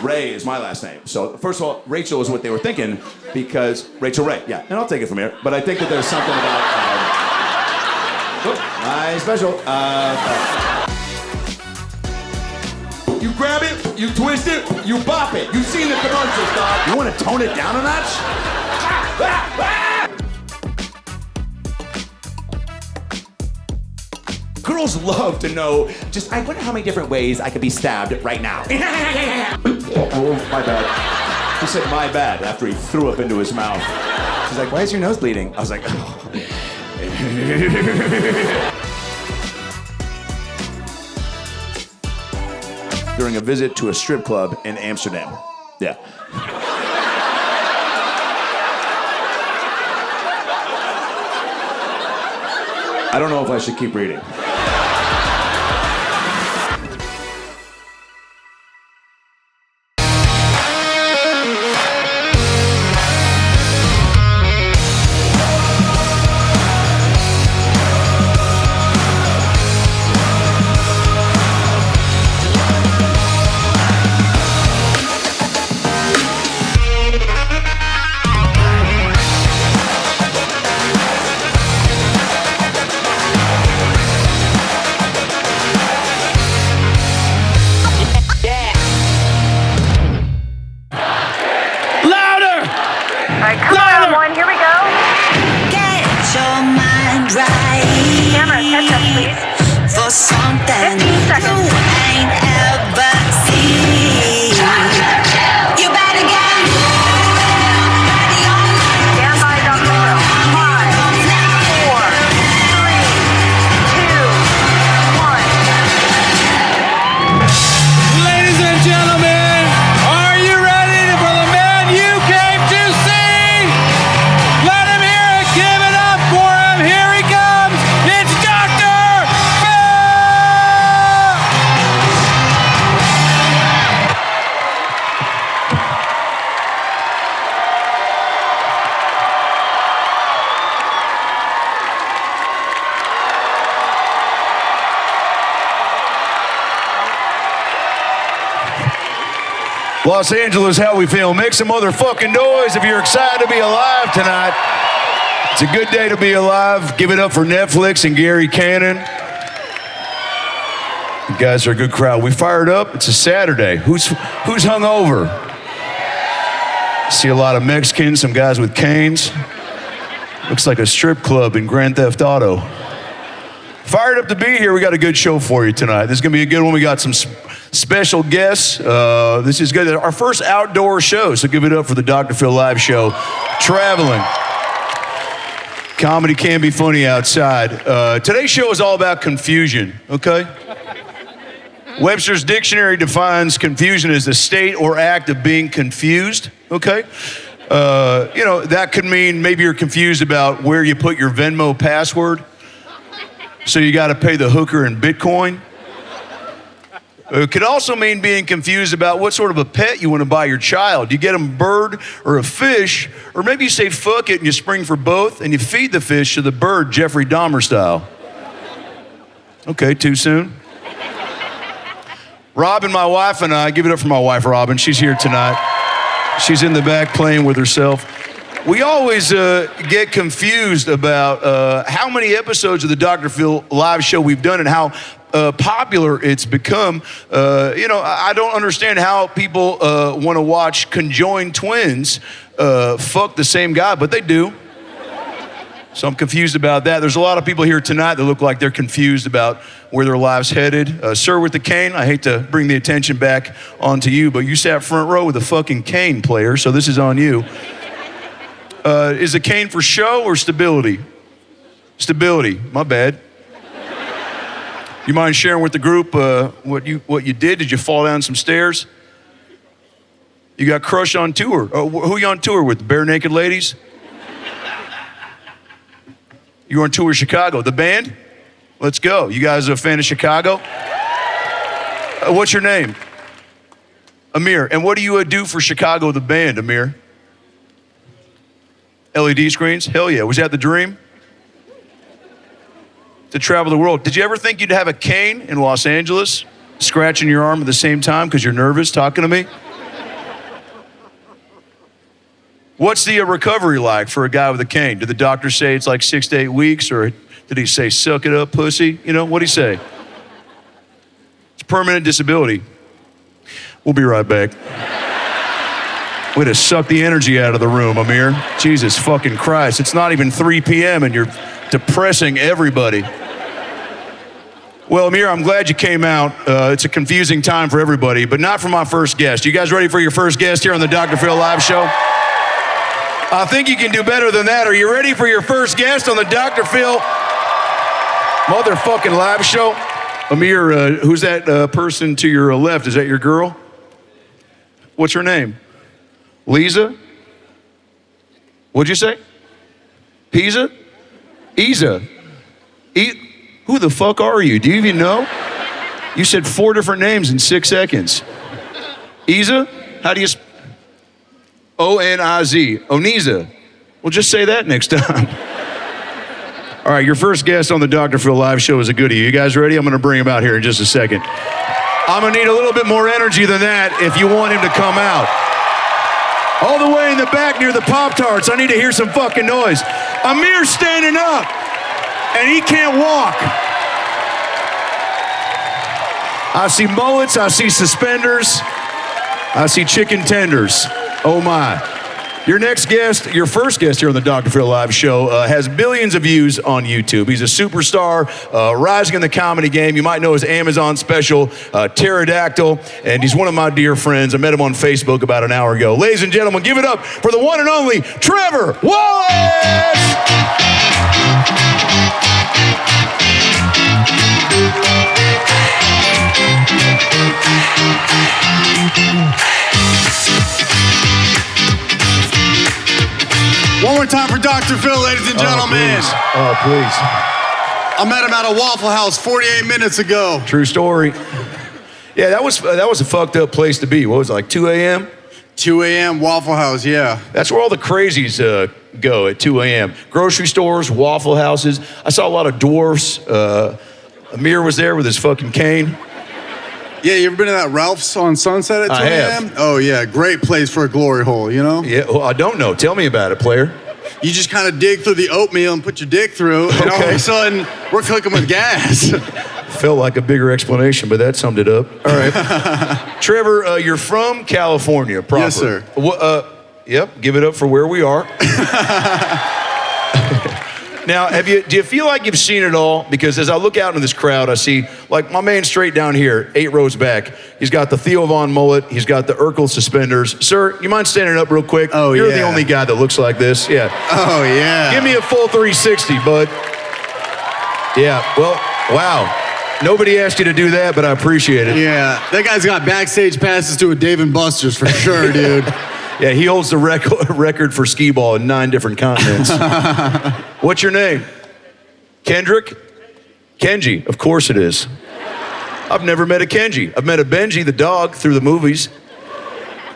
Ray is my last name. So first of all, Rachel is what they were thinking because Rachel Ray, yeah. And I'll take it from here. But I think that there's something about my special. You grab it, you twist it, you bop it. You've seen the commercials, dog. You want to tone it down a notch? Girls love to know, I wonder how many different ways I could be stabbed right now. Oh, my bad. He said, my bad, after he threw up into his mouth. She's like, why is your nose bleeding? I was like, oh. During a visit to a strip club in Amsterdam. Yeah. I don't know if I should keep reading. Los Angeles, how we feel? Make some motherfucking noise if you're excited to be alive tonight. It's a good day to be alive. Give it up for Netflix and Gary Cannon. You guys are a good crowd. We fired up. It's a Saturday. Who's hungover? See a lot of Mexicans, some guys with canes. Looks like a strip club in Grand Theft Auto. Fired up to be here. We got a good show for you tonight. This is going to be a good one. We got some special guests. This is good. Our first outdoor show, so give it up for the Dr. Phil Live Show. Traveling. Comedy can be funny outside. Today's show is all about confusion, okay? Webster's Dictionary defines confusion as the state or act of being confused, okay? That could mean maybe you're confused about where you put your Venmo password, so you got to pay the hooker in Bitcoin. It could also mean being confused about what sort of a pet you want to buy your child. You get them a bird or a fish, or maybe you say fuck it and you spring for both and you feed the fish to the bird Jeffrey Dahmer style. Okay, too soon. Robin, my wife, and I, give it up for my wife, Robin. She's here tonight. She's in the back playing with herself. We always get confused about how many episodes of the Dr. Phil Live Show we've done and how popular it's become. I don't understand how people want to watch conjoined twins fuck the same guy, but they do. So I'm confused about that. There's a lot of people here tonight that look like they're confused about where their life's headed. Sir with the cane, I hate to bring the attention back onto you, but you sat front row with a fucking cane player, so this is on you. Is the cane for show or stability? Stability, my bad. You mind sharing with the group what you did? Did you fall down some stairs? You got crushed on tour. Who are you on tour with? The Bare Naked Ladies? You were on tour with Chicago. The band? Let's go. You guys are a fan of Chicago? What's your name? Amir. And what do you do for Chicago, the band, Amir? LED screens? Hell yeah. Was that the dream? To travel the world. Did you ever think you'd have a cane in Los Angeles, scratching your arm at the same time because you're nervous talking to me? What's the recovery like for a guy with a cane? Did the doctor say it's like 6 to 8 weeks, or did he say, suck it up, pussy? You know, what'd he say? It's permanent disability. We'll be right back. Way to suck the energy out of the room, Amir. Jesus fucking Christ. It's not even 3 p.m. and you're depressing everybody. Well, Amir, I'm glad you came out. It's a confusing time for everybody, but not for my first guest. You guys ready for your first guest here on the Dr. Phil Live Show? I think you can do better than that. Are you ready for your first guest on the Dr. Phil motherfucking Live Show? Amir, who's that person to your left? Is that your girl? What's her name? Lisa? What'd you say? Pisa? Isa? Who the fuck are you? Do you even know? You said 4 different names in 6 seconds. Isa? How do you O-N-I-Z. Oniza. Well, just say that next time. All right, your first guest on the Dr. Phil Live Show is a goodie. You guys ready? I'm gonna bring him out here in just a second. I'm gonna need a little bit more energy than that if you want him to come out. All the way in the back near the Pop-Tarts, I need to hear some fucking noise. Amir's standing up, and he can't walk. I see mullets, I see suspenders, I see chicken tenders. Oh my. Your next guest, your first guest here on the Dr. Phil Live Show has billions of views on YouTube. He's a superstar, rising in the comedy game. You might know his Amazon special, Pterodactyl, and he's one of my dear friends. I met him on Facebook about an hour ago. Ladies and gentlemen, give it up for the one and only Trevor Wallace! One more time for Dr. Phil, ladies and gentlemen. Oh, please. I met him at a Waffle House 48 minutes ago. True story. Yeah, that was a fucked up place to be. What was it, like 2 a.m.? 2 a.m. Waffle House, yeah. That's where all the crazies go at 2 a.m. Grocery stores, Waffle Houses. I saw a lot of dwarfs. Amir was there with his fucking cane. Yeah, you ever been to that Ralph's on Sunset at 2 a.m.? Oh, yeah, great place for a glory hole, you know? Yeah, well, I don't know. Tell me about it, player. You just kind of dig through the oatmeal and put your dick through, and all of a sudden, we're cooking with gas. Felt like a bigger explanation, but that summed it up. All right. Trevor, you're from California, proper. Yes, sir. Yep, give it up for where we are. Now, do you feel like you've seen it all? Because as I look out into this crowd, I see, like, my man straight down here, 8 rows back. He's got the Theo Von mullet. He's got the Urkel suspenders. Sir, you mind standing up real quick? Oh, You're yeah. the only guy that looks like this. Yeah. Oh, yeah. Give me a full 360, bud. Yeah, well, wow. Nobody asked you to do that, but I appreciate it. Yeah, that guy's got backstage passes to a Dave & Buster's for sure, dude. Yeah, he holds the record for skee ball in 9 different continents. What's your name? Kendrick? Kenji, of course it is. I've never met a Kenji. I've met a Benji, the dog, through the movies.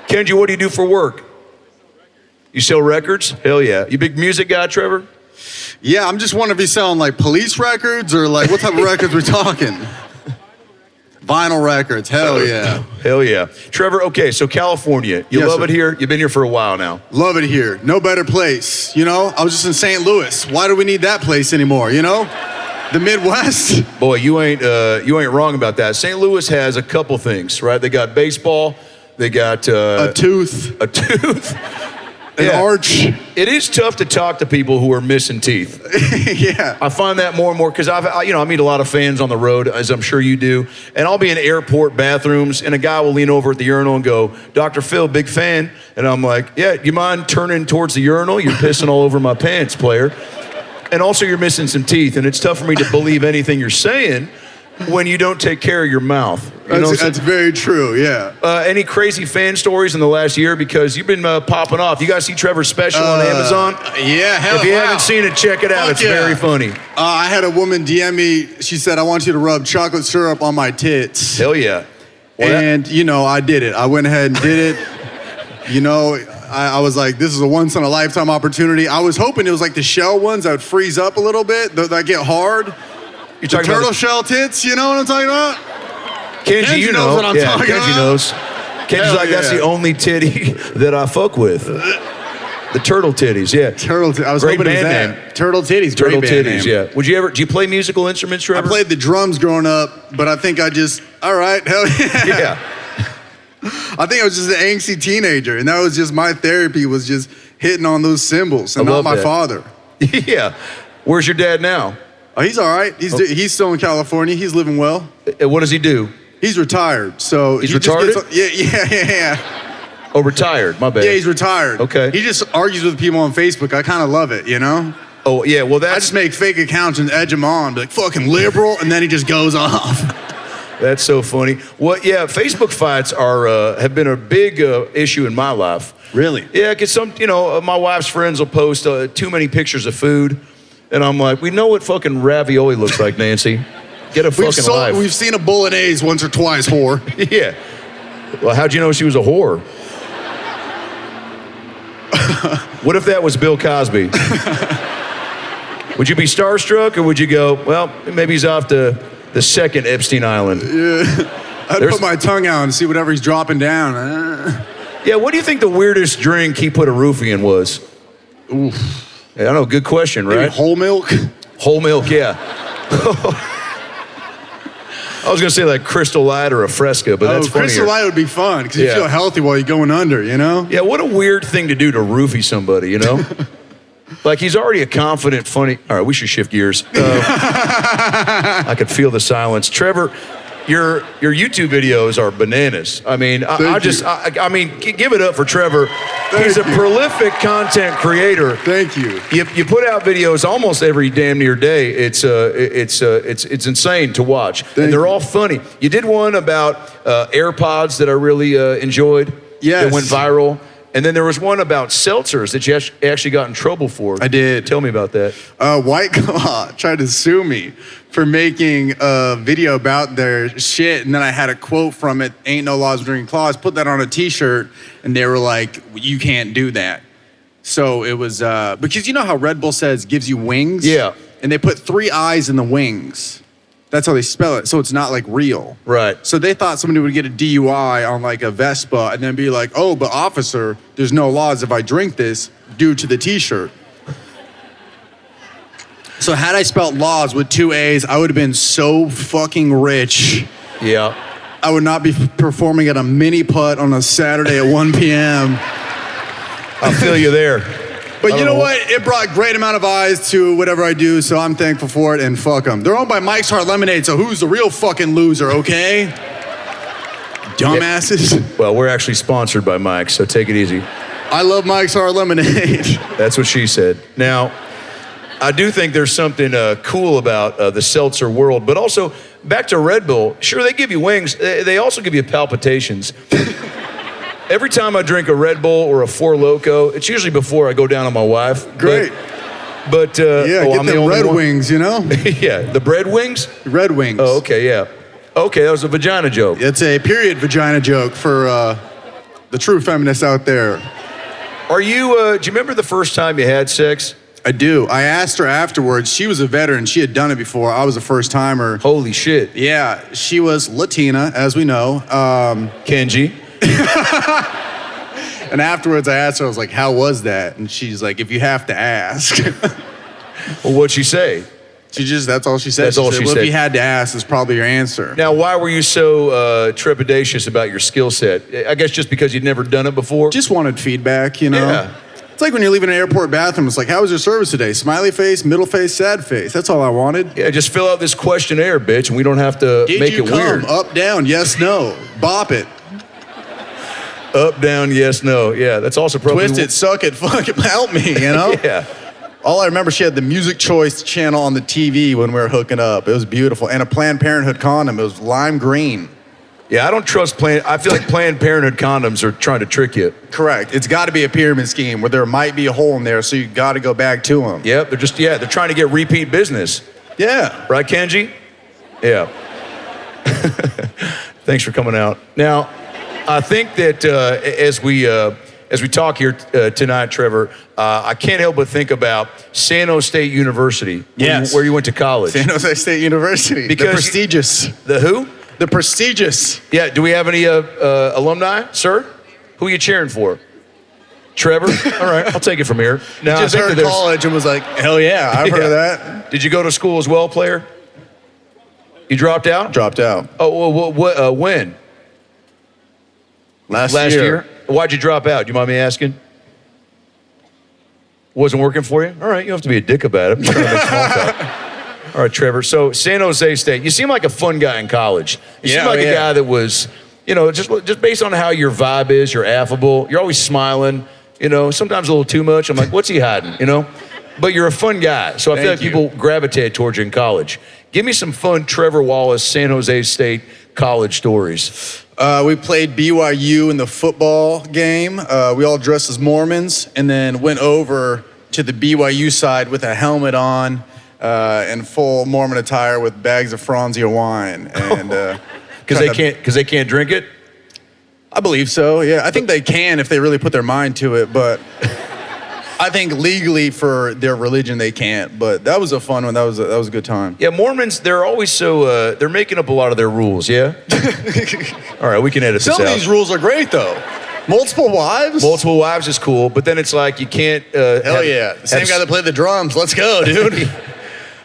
Kenji, what do you do for work? You sell records? Hell yeah. You big music guy, Trevor? Yeah, I'm just wondering if he's selling like police records or like what type of records we're talking. Vinyl records, hell yeah. Hell yeah. Trevor, okay, so California, you Yes, love sir. it here? You've been here for a while now. Love it here. No better place. You know, I was just in St. Louis. Why do we need that place anymore, you know? The Midwest. Boy, you ain't wrong about that. St. Louis has a couple things, right? They got baseball, they got A tooth. a tooth. An arch. It is tough to talk to people who are missing teeth. Yeah. I find that more and more because I meet a lot of fans on the road, as I'm sure you do, and I'll be in airport bathrooms, and a guy will lean over at the urinal and go, "Dr. Phil, big fan," and I'm like, "Yeah, you mind turning towards the urinal? You're pissing all over my pants, player." And also, you're missing some teeth, and it's tough for me to believe anything you're saying when you don't take care of your mouth. You know what I'm saying? That's very true, yeah. Any crazy fan stories in the last year? Because you've been popping off. You guys see Trevor's special on Amazon? Yeah, hell If you wow. haven't seen it, check it out. Fuck It's yeah. very funny. I had a woman DM me. She said, "I want you to rub chocolate syrup on my tits." Hell yeah. Well, And, you know, I did it. I went ahead and did it. You know, I was like, this is a once-in-a-lifetime opportunity. I was hoping it was like the shell ones that would freeze up a little bit, that get hard. You're The talking turtle about shell tits, you know what I'm talking about? Kenji, you know. knows what I'm talking Kenji about. knows. Kenji's Hell like, that's yeah. the only titty that I fuck with. The Turtle Titties, yeah. I was Great hoping it was band that. Turtle Titties, Turtle great band Titties, name. yeah. Do you play musical instruments, Trevor? I played the drums growing up, but I think all right, hell yeah. Yeah. I think I was just an angsty teenager, and that was just my therapy, was just hitting on those cymbals, and not my father. Yeah. Where's your dad now? Oh, he's all right. He's still in California. He's living well. What does he do? He's retired, so he's he retarded. Just yeah. Oh, retired. My bad. Yeah, he's retired. Okay. He just argues with people on Facebook. I kind of love it, you know? Oh, yeah, well, I just make fake accounts and edge him on, be like, fucking liberal, and then he just goes off. That's so funny. Well, yeah, Facebook fights have been a big issue in my life. Really? Yeah, because my wife's friends will post too many pictures of food, and I'm like, we know what fucking ravioli looks like, Nancy. Get a fucking life. We've seen a bolognese once or twice, whore. Yeah. Well, how'd you know she was a whore? What if that was Bill Cosby? Would you be starstruck, or would you go, well, maybe he's off to the second Epstein Island? Yeah. I'd put my tongue out and see whatever he's dropping down. Yeah, what do you think the weirdest drink he put a roofie in was? Oof. Yeah, I don't know, good question, right? Maybe whole milk? Whole milk, yeah. I was gonna say like Crystal Light or a Fresca, but that's funnier. Crystal Light would be fun, because you feel healthy while you're going under, you know? Yeah, what a weird thing to do to roofie somebody, you know? Like, he's already a confident, funny... All right, we should shift gears. I could feel the silence. Trevor, your YouTube videos are bananas. I mean, I mean, give it up for Trevor. He's a prolific content creator. Thank you. You put out videos almost every damn near day. It's insane to watch. And they're all funny. You did one about AirPods that I really enjoyed. Yes. That went viral. And then there was one about seltzers that you actually got in trouble for. I did. Tell me about that. White Claw tried to sue me for making a video about their shit, and then I had a quote from it, "Ain't no laws between claws," put that on a t-shirt, and they were like, you can't do that. So it was, because you know how Red Bull says gives you wings? Yeah. And they put 3 eyes in the wings. That's how they spell it, so it's not like real. Right. So they thought somebody would get a DUI on like a Vespa and then be like, oh, but officer, there's no laws if I drink this due to the t-shirt. So had I spelt laws with 2 A's, I would have been so fucking rich. Yeah. I would not be performing at a mini putt on a Saturday at 1 p.m. I feel you there. But you know what? It brought great amount of eyes to whatever I do, so I'm thankful for it, and fuck them. They're owned by Mike's Hard Lemonade, so who's the real fucking loser, okay? Dumbasses. Yeah. Well, we're actually sponsored by Mike's, so take it easy. I love Mike's Hard Lemonade. That's what she said. Now, I do think there's something cool about the seltzer world, but also, back to Red Bull, sure, they give you wings. They also give you palpitations. Every time I drink a Red Bull or a Four Loko, it's usually before I go down on my wife. Great. But yeah, get I'm the red wings, you know? Yeah, the bread wings? Red wings. Oh, okay, yeah. Okay, that was a vagina joke. It's a period vagina joke for the true feminists out there. Are you, do you remember the first time you had sex? I do. I asked her afterwards. She was a veteran. She had done it before. I was a first timer. Holy shit. Yeah, she was Latina, as we know. Kenji. And afterwards I asked her, I was like, how was that? And she's like, if you have to ask. Well, what'd she say? That's all she said. That's all she said. If you had to ask, is probably your answer. Now, why were you so trepidatious about your skill set? I guess just because you'd never done it before? Just wanted feedback, you know? Yeah. It's like when you're leaving an airport bathroom, it's like, how was your service today? Smiley face, middle face, sad face. That's all I wanted. Yeah, just fill out this questionnaire, bitch, and we don't have to make it weird. Did you come? Up, down, yes, no. Bop it. Up, down, yes, no. Yeah, that's also probably... Twist it, suck it, fuck it, help me, you know? Yeah. All I remember, she had the Music Choice channel on the TV when we were hooking up. It was beautiful. And a Planned Parenthood condom. It was lime green. Yeah, I don't trust I feel like Planned Parenthood condoms are trying to trick you. Correct. It's got to be a pyramid scheme where there might be a hole in there, so you got to go back to them. Yep, they're trying to get repeat business. Yeah. Right, Kenji? Yeah. Thanks for coming out. Now, I think that as we talk here tonight, Trevor, I can't help but think about San Jose State University, where you went to college. San Jose State University. Because the prestigious. The who? The prestigious. Yeah, do we have any alumni, sir? Who are you cheering for? Trevor? All right, I'll take it from here. Now, Just heard college and was like, hell yeah, I've heard of that. Did you go to school as well, player? You dropped out? Dropped out. Oh, well, when? Last year? Why'd you drop out? Do you mind me asking? Wasn't working for you? All right, you don't have to be a dick about it. I'm trying to make small talk. All right, Trevor. So San Jose State, you seem like a fun guy in college. You seem like a guy that was, just based on how your vibe is, you're affable, you're always smiling, sometimes a little too much. I'm like, what's he hiding, But you're a fun guy, so I feel like people gravitate towards you in college. Give me some fun Trevor Wallace, San Jose State college stories. We played BYU in the football game. We all dressed as Mormons and then went over to the BYU side with a helmet on and full Mormon attire with bags of Franzia wine. And because they can't drink it? I believe so, yeah. I think they can if they really put their mind to it, but I think legally for their religion they can't. But that was a fun one. That was a good time. Yeah, Mormons, they're always so, they're making up a lot of their rules, yeah? All right, we can edit this out. Some of these rules are great, though. Multiple wives? Multiple wives is cool, but then it's like you can't... Hell yeah. Same guy that played the drums. Let's go, dude.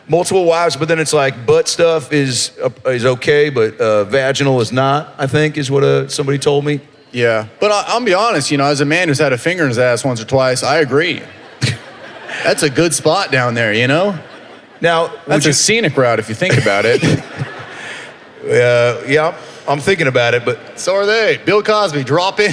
Multiple wives, but then it's like butt stuff is okay, but vaginal is not, I think, is what somebody told me. Yeah, but I'll be honest, as a man who's had a finger in his ass once or twice, I agree. That's a good spot down there, Now, that's a scenic route if you think about it. Yeah, I'm thinking about it, but... So are they. Bill Cosby, drop in.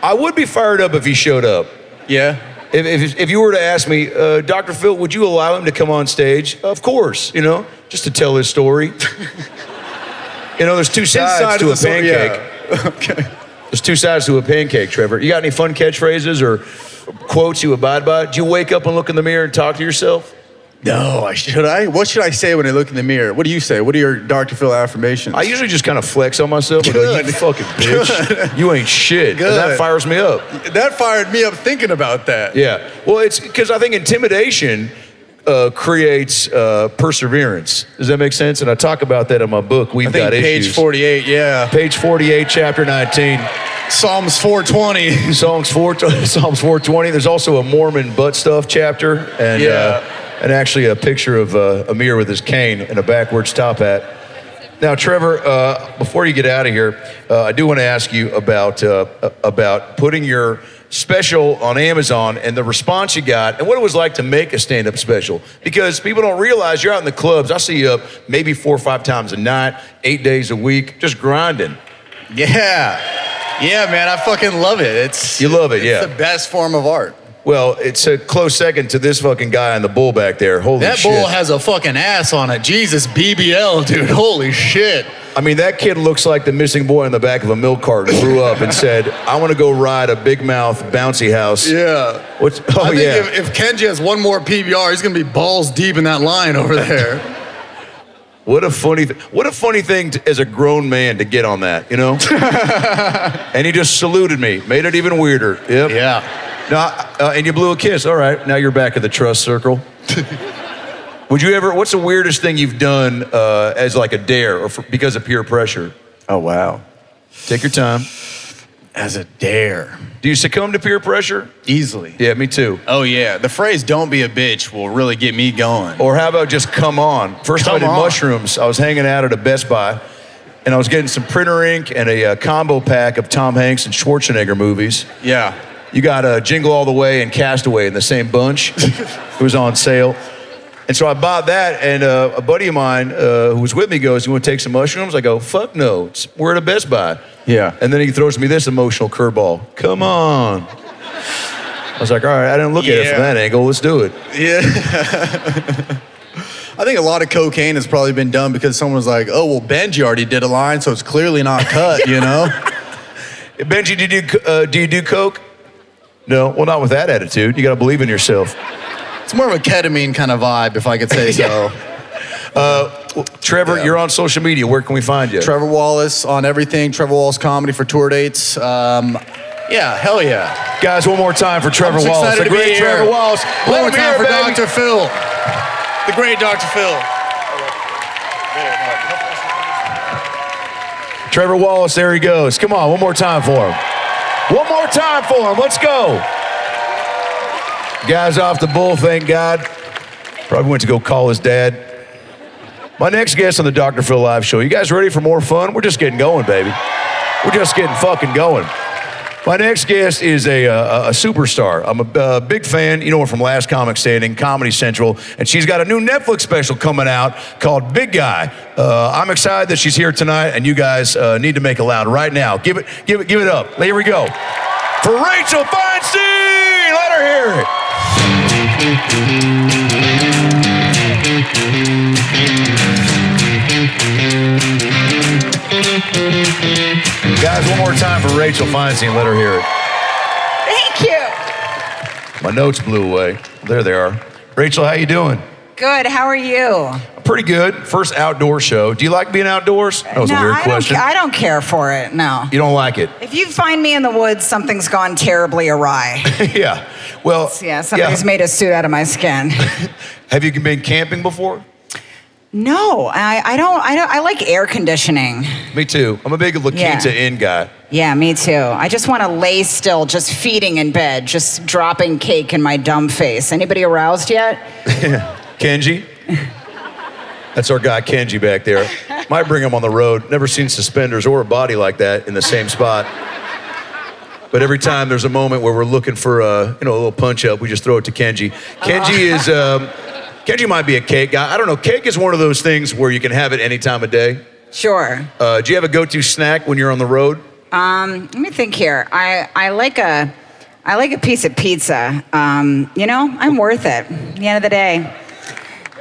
I would be fired up if he showed up. Yeah? If you were to ask me, Dr. Phil, would you allow him to come on stage? Of course, just to tell his story. There's two sides to a pancake. Yeah. Okay. There's two sides to a pancake, Trevor. You got any fun catchphrases or quotes you abide by? Do you wake up and look in the mirror and talk to yourself? No, should I? What should I say when I look in the mirror? What do you say? What are your Dr. Phil affirmations? I usually just kind of flex on myself and go, you fucking bitch. Good. You ain't shit. Good. And that fires me up. That fired me up thinking about that. Yeah. Well, it's because I think intimidation creates perseverance. Does that make sense? And I talk about that in my book, We've Got Issues. Page 48, yeah. Page 48, chapter 19. Psalms 420. Psalms 420. There's also a Mormon butt stuff chapter. And, and actually a picture of Amir with his cane and a backwards top hat. Now, Trevor, before you get out of here, I do want to ask you about putting your special on Amazon and the response you got and what it was like to make a stand-up special. Because people don't realize you're out in the clubs. I see you up maybe 4 or 5 times a night, 8 days a week, just grinding. Yeah. Yeah, man, I fucking love it. You love it, yeah. It's the best form of art. Well, it's a close second to this fucking guy in the bull back there. Holy shit. That bull has a fucking ass on it. Jesus, BBL, dude. Holy shit. I mean, that kid looks like the missing boy in the back of a milk carton grew up and said, I want to go ride a big mouth bouncy house. Yeah. I think if Kenji has one more PBR, he's going to be balls deep in that line over there. What a funny thing as a grown man to get on that, And he just saluted me, made it even weirder. Yep. Yeah. No, and you blew a kiss. All right, now you're back at the trust circle. What's the weirdest thing you've done as like a dare or because of peer pressure? Oh, wow. Take your time. As a dare. Do you succumb to peer pressure? Easily. Yeah, me too. Oh, yeah. The phrase, don't be a bitch, will really get me going. Or how about just come on? First time I did mushrooms, I was hanging out at a Best Buy, and I was getting some printer ink and a combo pack of Tom Hanks and Schwarzenegger movies. Yeah. You got Jingle All the Way and Castaway in the same bunch. It was on sale. And so I bought that, and a buddy of mine who was with me goes, you want to take some mushrooms? I go, fuck no, we're at a Best Buy. Yeah. And then he throws me this emotional curveball. Come on. I was like, all right, I didn't look at it from that angle. Let's do it. Yeah. I think a lot of cocaine has probably been done because someone was like, oh, well, Benji already did a line, so it's clearly not cut, Benji, do you do coke? No, well, not with that attitude. You got to believe in yourself. It's more of a ketamine kind of vibe, if I could say so. Trevor, you're on social media. Where can we find you? Trevor Wallace on everything. Trevor Wallace Comedy for tour dates. Yeah, hell yeah. Guys, one more time for Trevor Wallace. The great Trevor Wallace. One more time for Dr. Phil. The great Dr. Phil. Trevor Wallace, there he goes. Come on, one more time for him. One more time for him. Let's go. Guy's off the bull, thank God. Probably went to go call his dad. My next guest on the Dr. Phil Live show. You guys ready for more fun? We're just getting going, baby. We're just getting fucking going. My next guest is a superstar. I'm a big fan. You know her from Last Comic Standing, Comedy Central, and she's got a new Netflix special coming out called Big Guy. I'm excited that she's here tonight, and you guys need to make it loud right now. Give it up. Here we go. For Rachel Feinstein, let her hear it. Guys, one more time for Rachel Feinstein. Let her hear it. Thank you. My notes blew away. There they are. Rachel, how you doing? Good. How are you? Pretty good. First outdoor show. Do you like being outdoors? That was a weird question. I don't care for it, no. You don't like it? If you find me in the woods, something's gone terribly awry. Yeah. Well, somebody's made a suit out of my skin. Have you been camping before? No, I don't. I like air conditioning. Me too. I'm a big La Quinta Inn guy. Yeah, me too. I just want to lay still, just feeding in bed, just dropping cake in my dumb face. Anybody aroused yet? Kenji? That's our guy Kenji back there. Might bring him on the road. Never seen suspenders or a body like that in the same spot. But every time there's a moment where we're looking for a little punch up, we just throw it to Kenji. Kenji is Kenji might be a cake guy. I don't know. Cake is one of those things where you can have it any time of day. Sure. Do you have a go-to snack when you're on the road? Let me think here. I like a piece of pizza. I'm worth it. At the end of the day.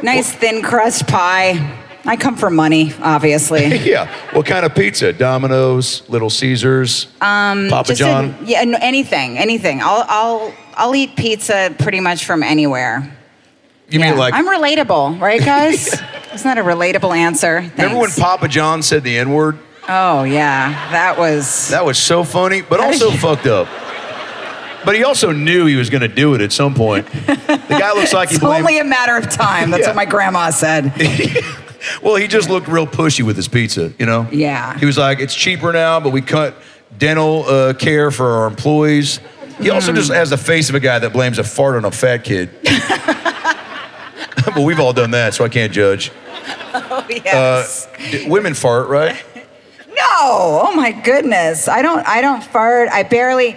Nice thin crust pie. I come for money, obviously. Yeah. What kind of pizza? Domino's, Little Caesars, Papa John? Anything. I'll eat pizza pretty much from anywhere. You mean like... I'm relatable, right, guys? Isn't that a relatable answer? Thanks. Remember when Papa John said the N-word? Oh, yeah. That was so funny, but also fucked up. But he also knew he was going to do it at some point. The guy looks like he blamed... It's only a matter of time. That's what my grandma said. Well, he just looked real pushy with his pizza, you know? Yeah. He was like, it's cheaper now, but we cut dental care for our employees. He also just has the face of a guy that blames a fart on a fat kid. But we've all done that, so I can't judge. Oh, yes. Women fart, right? No. Oh my goodness. I don't fart. I barely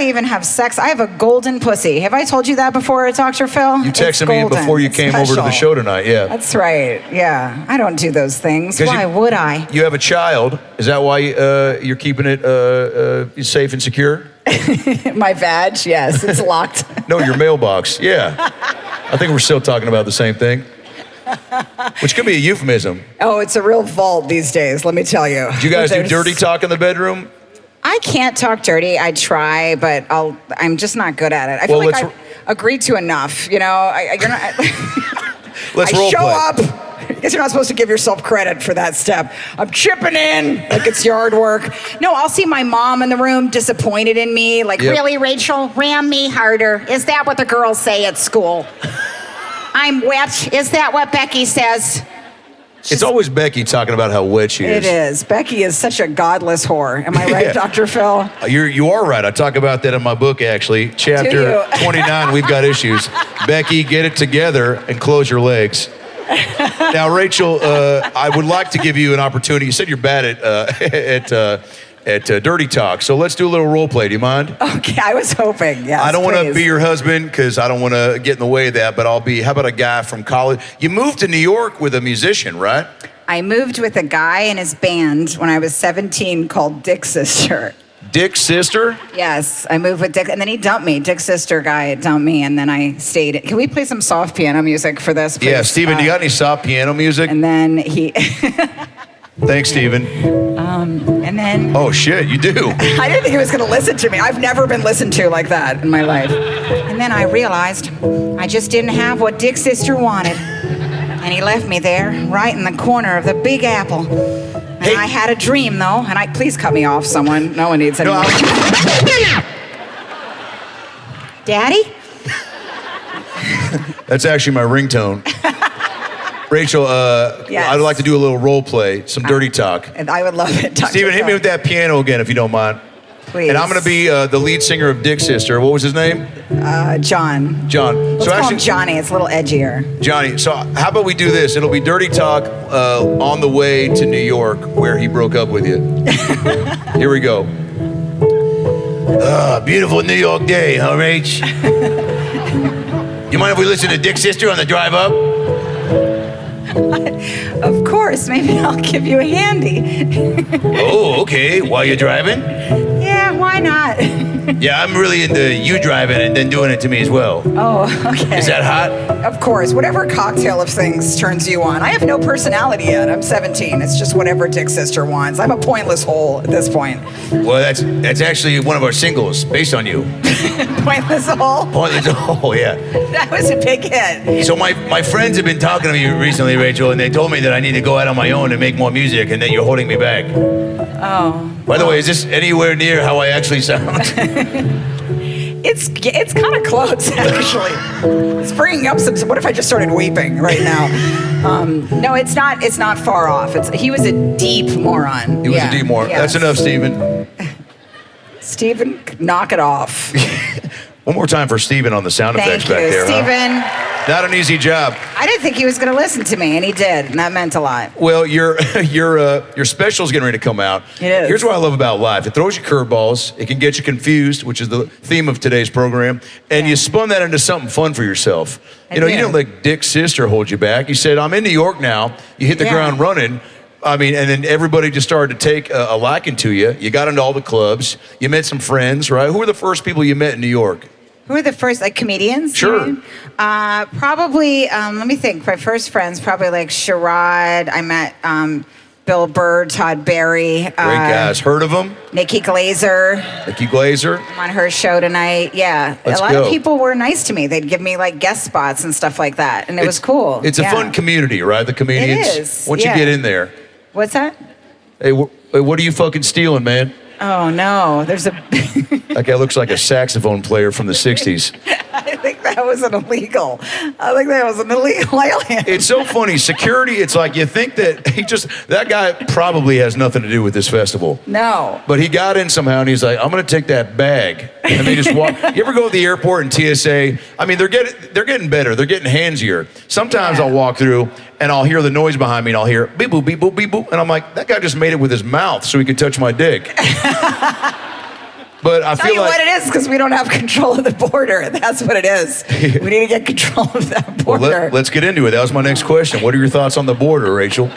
even have sex. I have a golden pussy. Have I told you that before, Dr. Phil? You texted me before you came over to the show tonight, yeah. That's right. Yeah. I don't do those things. Why would I? You have a child. Is that why you're keeping it safe and secure? My vag, yes, it's locked. No, your mailbox. Yeah. I think we're still talking about the same thing. Which could be a euphemism. Oh, it's a real vault these days, let me tell you. Do you guys do dirty talk in the bedroom? I can't talk dirty. I try, but I'm just not good at it. I feel like I've agreed to enough. You're not. Let's role show play. up. I guess you're not supposed to give yourself credit for that step. I'm chipping in like it's yard work. No, I'll see my mom in the room disappointed in me. Like, really, Rachel? Ram me harder. Is that what the girls say at school? I'm wet. Is that what Becky says? It's always Becky talking about how wet she is. It is. Becky is such a godless whore. Am I right, Yeah. Dr. Phil? You are right. I talk about that in my book, actually. Chapter 29, We've Got Issues. Becky, get it together and close your legs. Now, Rachel, I would like to give you an opportunity. You said you're bad at dirty talk, so let's do a little role play. Do you mind? Okay, I was hoping, yes. I don't want to please. be your husband because I don't want to get in the way of that, but I'll be, how about a guy from college? You moved to New York with a musician, right? I moved with a guy in his band when I was 17 called Dick's Sister. Dick's sister? Yes, I moved with Dick, and then he dumped me. Dick's sister guy dumped me, and then I stayed. Can we play some soft piano music for this, please? Yeah, Steven, do you got any soft piano music? And then he... Thanks, Steven. And then... Oh, shit, you do? I didn't think he was going to listen to me. I've never been listened to like that in my life. And then I realized I just didn't have what Dick's sister wanted. And he left me there, right in the corner of the Big Apple. And I had a dream, though. And please cut me off, someone. No one needs any more. Daddy? That's actually my ringtone. Rachel, Yes. I'd like to do a little role play, some dirty talk. And I would love it, Dr. Steven, hit me with that piano again, if you don't mind. Please. And I'm going to be the lead singer of Dick's sister. What was his name? John. John. Let's call him Johnny. It's a little edgier. Johnny. So how about we do this? It'll be Dirty Talk on the way to New York where he broke up with you. Here we go. Beautiful New York day, huh, Rach? You mind if we listen to Dick's sister on the drive up? Of course. Maybe I'll give you a handy. Oh, okay. While you're driving? Yeah, why not? Yeah, I'm really into you driving and then doing it to me as well. Oh, okay. Is that hot? Of course. Whatever cocktail of things turns you on. I have no personality yet. I'm 17. It's just whatever Dick's sister wants. I'm a pointless hole at this point. Well, that's actually one of our singles based on you. Pointless hole? Pointless Hole, yeah. That was a big hit. So my friends have been talking to me recently, Rachel, and they told me that I need to go out on my own and make more music, and that you're holding me back. Oh. By the way, is this anywhere near how I actually sound? It's kind of close, actually. It's bringing up some. What if I just started weeping right now? No, it's not. It's not far off. He was a deep moron. He was a deep moron. Yes. That's enough, Stephen. Stephen, knock it off. One more time for Stephen on the sound effects Thank back you, there. Stephen. Huh? Not an easy job. I didn't think he was going to listen to me, and he did, and that meant a lot. Well, your special's getting ready to come out. It is. Here's what I love about life. It throws you curveballs. It can get you confused, which is the theme of today's program. And you spun that into something fun for yourself. You don't let Dick's sister hold you back. You said, I'm in New York now. You hit the ground running. I mean, and then everybody just started to take a liking to you. You got into all the clubs. You met some friends, right? Who were the first people you met in New York? Who were the first, like, comedians? Sure. Probably, let me think. My first friends, probably like Sherrod. I met Bill Burr, Todd Barry. Great guys. Heard of them? Nikki Glazer. Nikki Glazer. I'm on her show tonight. Yeah. Let's a lot go. of people were nice to me. They'd give me, like, guest spots and stuff like that. And it was cool. It's a fun community, right? The comedians. It is. Once you get in there. What's that? Hey, what are you fucking stealing, man? Oh, no. There's a... That guy looks like a saxophone player from the 60s. I think that was an illegal. I think that was an illegal alien. It's so funny. Security, it's like you think that that guy probably has nothing to do with this festival. No. But he got in somehow and he's like, I'm going to take that bag. And they just walk. You ever go to the airport and TSA? I mean, they're getting better. They're getting handsier. Sometimes I'll walk through and I'll hear the noise behind me and I'll hear beep boop, beep boop, beep boop. And I'm like, that guy just made it with his mouth so he could touch my dick. But I feel like what it is, because we don't have control of the border. That's what it is. We need to get control of that border. Well, let's get into it. That was my next question. What are your thoughts on the border, Rachel?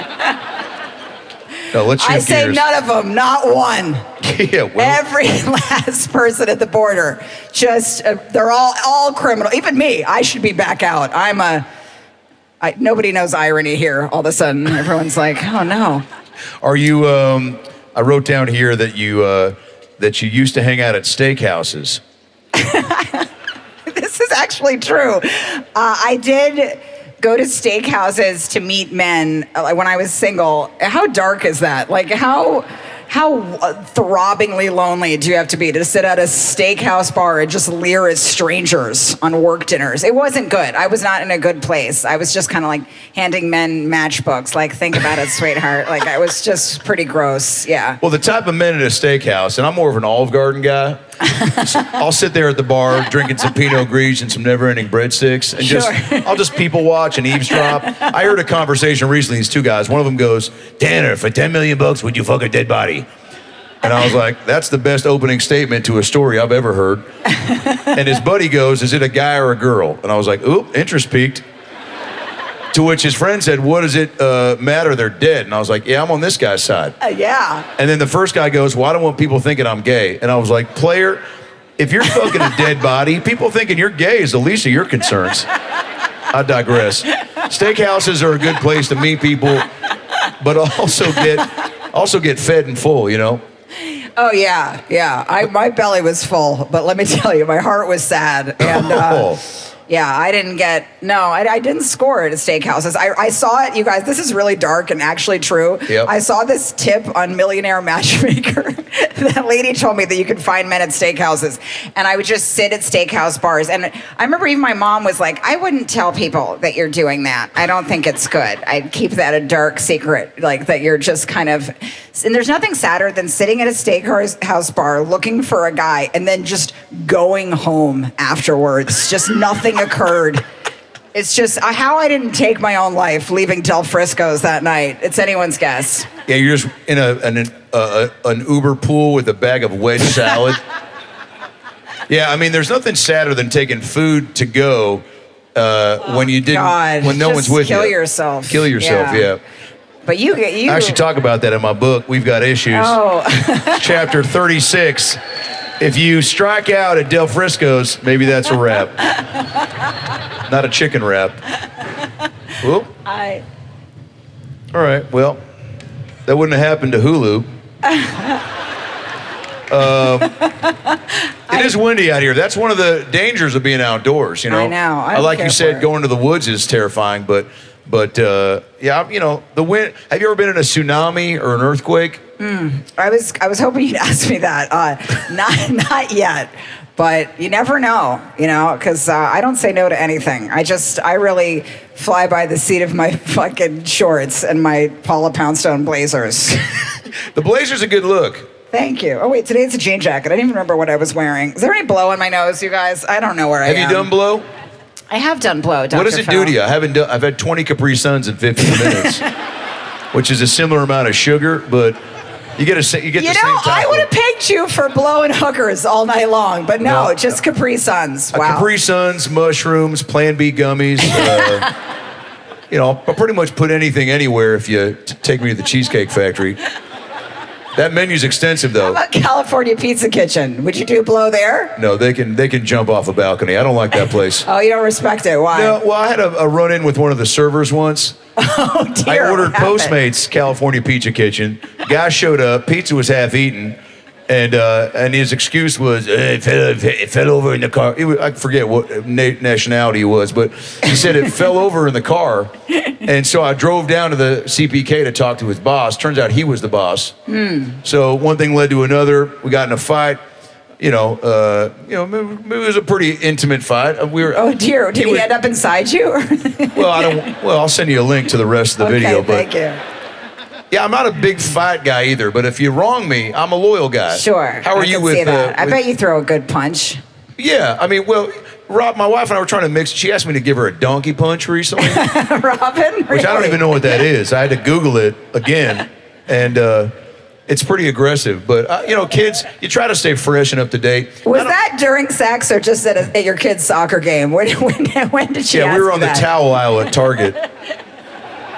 No, let's I shift say gears. none of them, not one. Yeah, well, Every last person at the border, just they're all criminal. Even me, I should be back out. Nobody knows irony here. All of a sudden, everyone's like, "Oh no." Are you? I wrote down here that you used to hang out at steakhouses. This is actually true. I did go to steakhouses to meet men when I was single. How dark is that? Like, how throbbingly lonely do you have to be to sit at a steakhouse bar and just leer at strangers on work dinners? It wasn't good. I was not in a good place. I was just kind of like handing men matchbooks, like, think about it, sweetheart. Like, I was just pretty gross. Yeah. Well, the type of men at a steakhouse, and I'm more of an Olive Garden guy. So I'll sit there at the bar drinking some Pinot Gris and some never-ending breadsticks, and I'll just people watch and eavesdrop. I heard a conversation recently. These two guys. One of them goes, "Tanner, for $10 million, would you fuck a dead body?" And I was like, "That's the best opening statement to a story I've ever heard." And his buddy goes, "Is it a guy or a girl?" And I was like, "Ooh, interest peaked." To which his friend said, "What does it matter? They're dead." And I was like, "Yeah, I'm on this guy's side." Yeah. And then the first guy goes, "Well, I don't want people thinking I'm gay." And I was like, "Player, if you're fucking a dead body, people thinking you're gay is the least of your concerns." I digress. Steakhouses are a good place to meet people, but also get fed and full, you know? Oh, yeah. My belly was full, but let me tell you, my heart was sad. And Yeah, I didn't score at steakhouses. I saw it, you guys, this is really dark and actually true. Yep. I saw this tip on Millionaire Matchmaker. That lady told me that you could find men at steakhouses. And I would just sit at steakhouse bars. And I remember even my mom was like, I wouldn't tell people that you're doing that. I don't think it's good. I'd keep that a dark secret, like that you're just kind of... And there's nothing sadder than sitting at a steakhouse bar looking for a guy and then just going home afterwards. Just nothing occurred. It's just how I didn't take my own life leaving Del Frisco's that night. It's anyone's guess. Yeah, you're just in an Uber pool with a bag of wedge salad. Yeah, I mean, there's nothing sadder than taking food to go when you didn't, when no one's with you. Kill yourself. Kill yourself, yeah. But you I actually talk about that in my book, We've Got Issues. Oh. Chapter 36. If you strike out at Del Frisco's, maybe that's a wrap. Not a chicken wrap. Whoop. All right, well, that wouldn't have happened to Hulu. It is windy out here. That's one of the dangers of being outdoors, you know. I know. Like you said, going to the woods is terrifying, but yeah, you know, the wind. Have you ever been in a tsunami or an earthquake? I was hoping you'd ask me that. Not yet, but you never know, you know, because I don't say no to anything. I really fly by the seat of my fucking shorts and my Paula Poundstone blazers. The blazer's a good look. Thank you. Oh wait, today it's a jean jacket. I didn't even remember what I was wearing. Is there any blow in my nose, you guys? I don't know where I am. Have you done blow? I have done blow, Dr. What does it do to you? I've had 20 Capri Suns in 15 minutes, which is a similar amount of sugar, but you get the same type. I would have pegged you for blowing hookers all night long, but no, just Capri Suns. Wow. Capri Suns, mushrooms, Plan B gummies. You know, I'll pretty much put anything anywhere if you take me to the Cheesecake Factory. That menu's extensive, though. How about California Pizza Kitchen? Would you do blow there? No, they can jump off a balcony. I don't like that place. Oh, you don't respect it? Why? No, well, I had a run-in with one of the servers once. Oh, dear. I ordered Postmates California Pizza Kitchen. Guy showed up. Pizza was half-eaten. And his excuse was, it fell over in the car. I forget what nationality he was, but he said it fell over in the car. And so I drove down to the CPK to talk to his boss. Turns out he was the boss. So one thing led to another. We got in a fight. Maybe it was a pretty intimate fight. Oh dear! Did he end up inside you? I'll send you a link to the rest of the video. Thank you. Yeah, I'm not a big fight guy either, but if you wrong me, I'm a loyal guy. Sure. How are you with that? I bet you throw a good punch. Yeah, I mean, well, Rob, my wife and I were trying to mix. She asked me to give her a donkey punch recently. Robin? Really? Which I don't even know what that is. I had to Google it again, and it's pretty aggressive. But, kids, you try to stay fresh and up to date. Was that during sex or just at your kid's soccer game? When did she ask we were on that? the towel aisle at Target.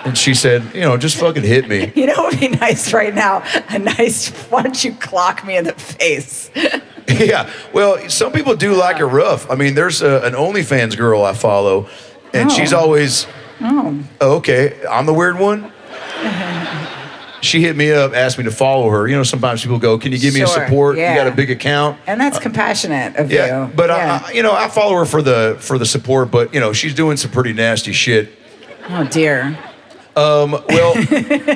And she said, just fucking hit me. You know what would be nice right now? Why don't you clock me in the face? Yeah, well, some people do like it rough. I mean, there's an OnlyFans girl I follow, and she's always, okay, I'm the weird one? She hit me up, asked me to follow her. Sometimes people go, can you give me a support? Yeah. You got a big account. And that's compassionate of you. But I follow her for the support, but, she's doing some pretty nasty shit. Oh, dear. Well,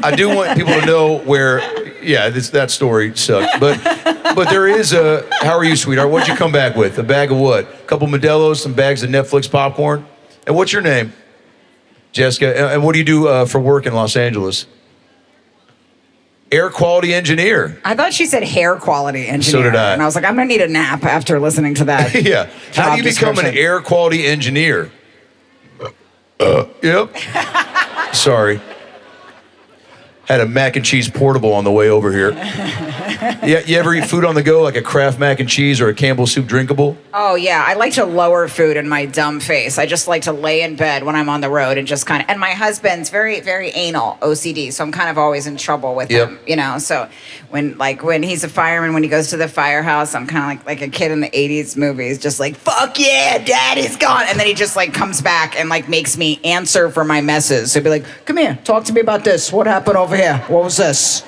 I do want people to know where, that story sucked. But there is how are you, sweetheart? What'd you come back with? A bag of what? A couple Modelo's, some bags of Netflix popcorn? And what's your name? Jessica. And what do you do for work in Los Angeles? Air quality engineer. I thought she said hair quality engineer. So did I. And I was like, I'm going to need a nap after listening to that. Yeah. How do you become an air quality engineer? Yep. Sorry. Had a mac and cheese portable on the way over here. Yeah, you ever eat food on the go, like a Kraft mac and cheese or a Campbell soup drinkable? Oh, yeah. I like to lower food in my dumb face. I just like to lay in bed when I'm on the road and just and my husband's very, very anal, OCD, so I'm kind of always in trouble with him, So when he's a fireman, when he goes to the firehouse, I'm kind of like a kid in the 80s movies, just like, fuck yeah, daddy's gone. And then he just comes back and makes me answer for my messes. He'll be like, come here, talk to me about this. What happened over here? What was this?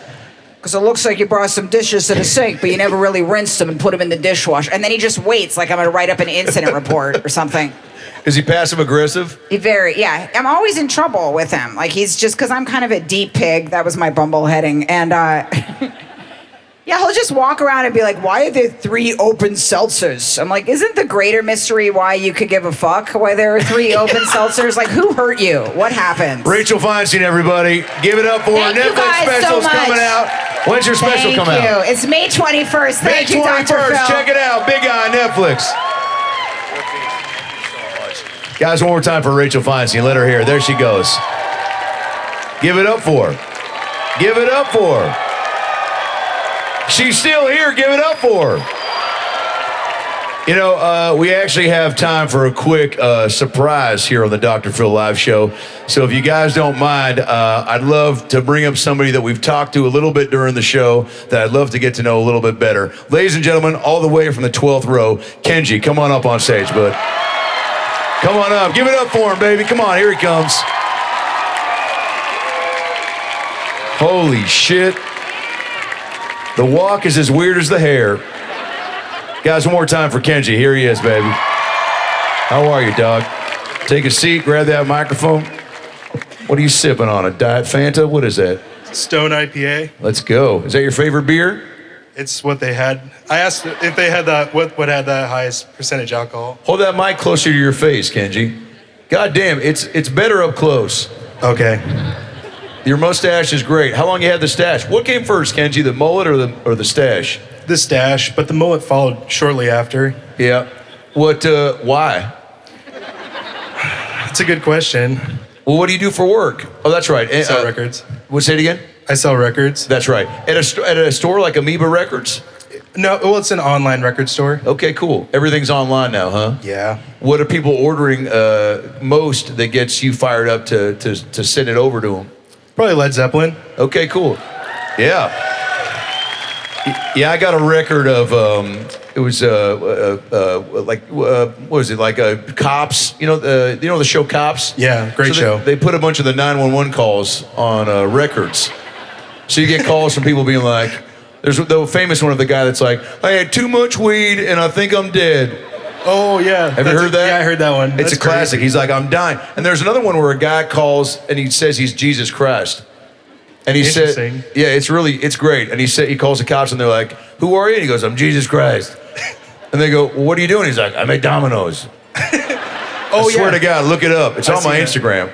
Because it looks like you brought some dishes to the sink, but you never really rinsed them and put them in the dishwasher. And then he just waits like I'm going to write up an incident report or something. Is he passive aggressive? Yeah. I'm always in trouble with him. Like, he's just, because I'm kind of a deep pig. That was my bumble heading. And, yeah, he'll just walk around and be like, why are there 3 open seltzers? I'm like, isn't the greater mystery why you could give a fuck why there are 3 open seltzers? Like, who hurt you? What happened? Rachel Feinstein, everybody. Give it up for her. Thank you Netflix guys special's so much. coming out. When's your special come out? Thank you. It's May 21st. May Thank you, Dr. 21st. Phil. Check it out. Big Eye, Netflix. Guys, one more time for Rachel Feinstein. Let her hear. There she goes. Give it up for her. Give it up for her. She's still here. Give it up for her. You know, we actually have time for a quick surprise here on the Dr. Phil Live Show. So if you guys don't mind, I'd love to bring up somebody that we've talked to a little bit during the show that I'd love to get to know a little bit better. Ladies and gentlemen, all the way from the 12th row, Kenji, come on up on stage, bud. Come on up. Give it up for him, baby. Come on, here he comes. Holy shit. The walk is as weird as the hair. Guys, one more time for Kenji. Here he is, baby. How are you, dog? Take a seat, grab that microphone. What are you sipping on? A Diet Fanta? What is that? Stone IPA. Let's go. Is that your favorite beer? It's what they had. I asked if they had what had the highest percentage alcohol. Hold that mic closer to your face, Kenji. God damn, it's better up close. Okay. Your mustache is great. How long you had the stash? What came first, Kenji, the mullet or the stash? The stash, but the mullet followed shortly after. Yeah. Why? That's a good question. Well, what do you do for work? Oh, that's right. I sell records. What's it again? I sell records. That's right. At a store like Amoeba Records? No, well, it's an online record store. Okay, cool. Everything's online now, huh? Yeah. What are people ordering most that gets you fired up to send it over to them? Probably Led Zeppelin. Okay, cool. Yeah. Yeah, I got a record of, it was what was it, like Cops, you know the show Cops? Yeah, great show. They put a bunch of the 911 calls on records. So you get calls from people being like, there's the famous one of the guy that's like, I had too much weed and I think I'm dead. Oh, yeah. Have you heard that? Yeah, I heard that one. It's a classic. Crazy. He's like, I'm dying. And there's another one where a guy calls and he says he's Jesus Christ. And he said, yeah, it's great. And he calls the cops and they're like, who are you? And he goes, I'm Jesus Christ. And they go, well, what are you doing? He's like, I make dominoes. I swear to God, look it up. It's on my Instagram.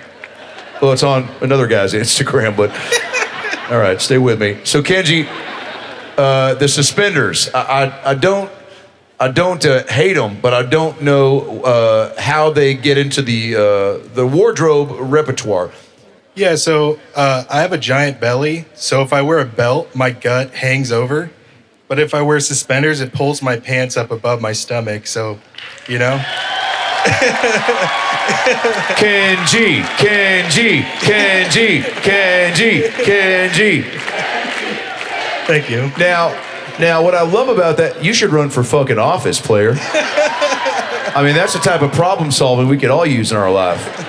Well, it's on another guy's Instagram, but all right, stay with me. So Kenji, the suspenders, I don't hate them, but I don't know how they get into the wardrobe repertoire. Yeah, so I have a giant belly, so if I wear a belt, my gut hangs over. But if I wear suspenders, it pulls my pants up above my stomach, so, you know? Kenji. Thank you. Now, what I love about that, you should run for fucking office, player. I mean, that's the type of problem solving we could all use in our life.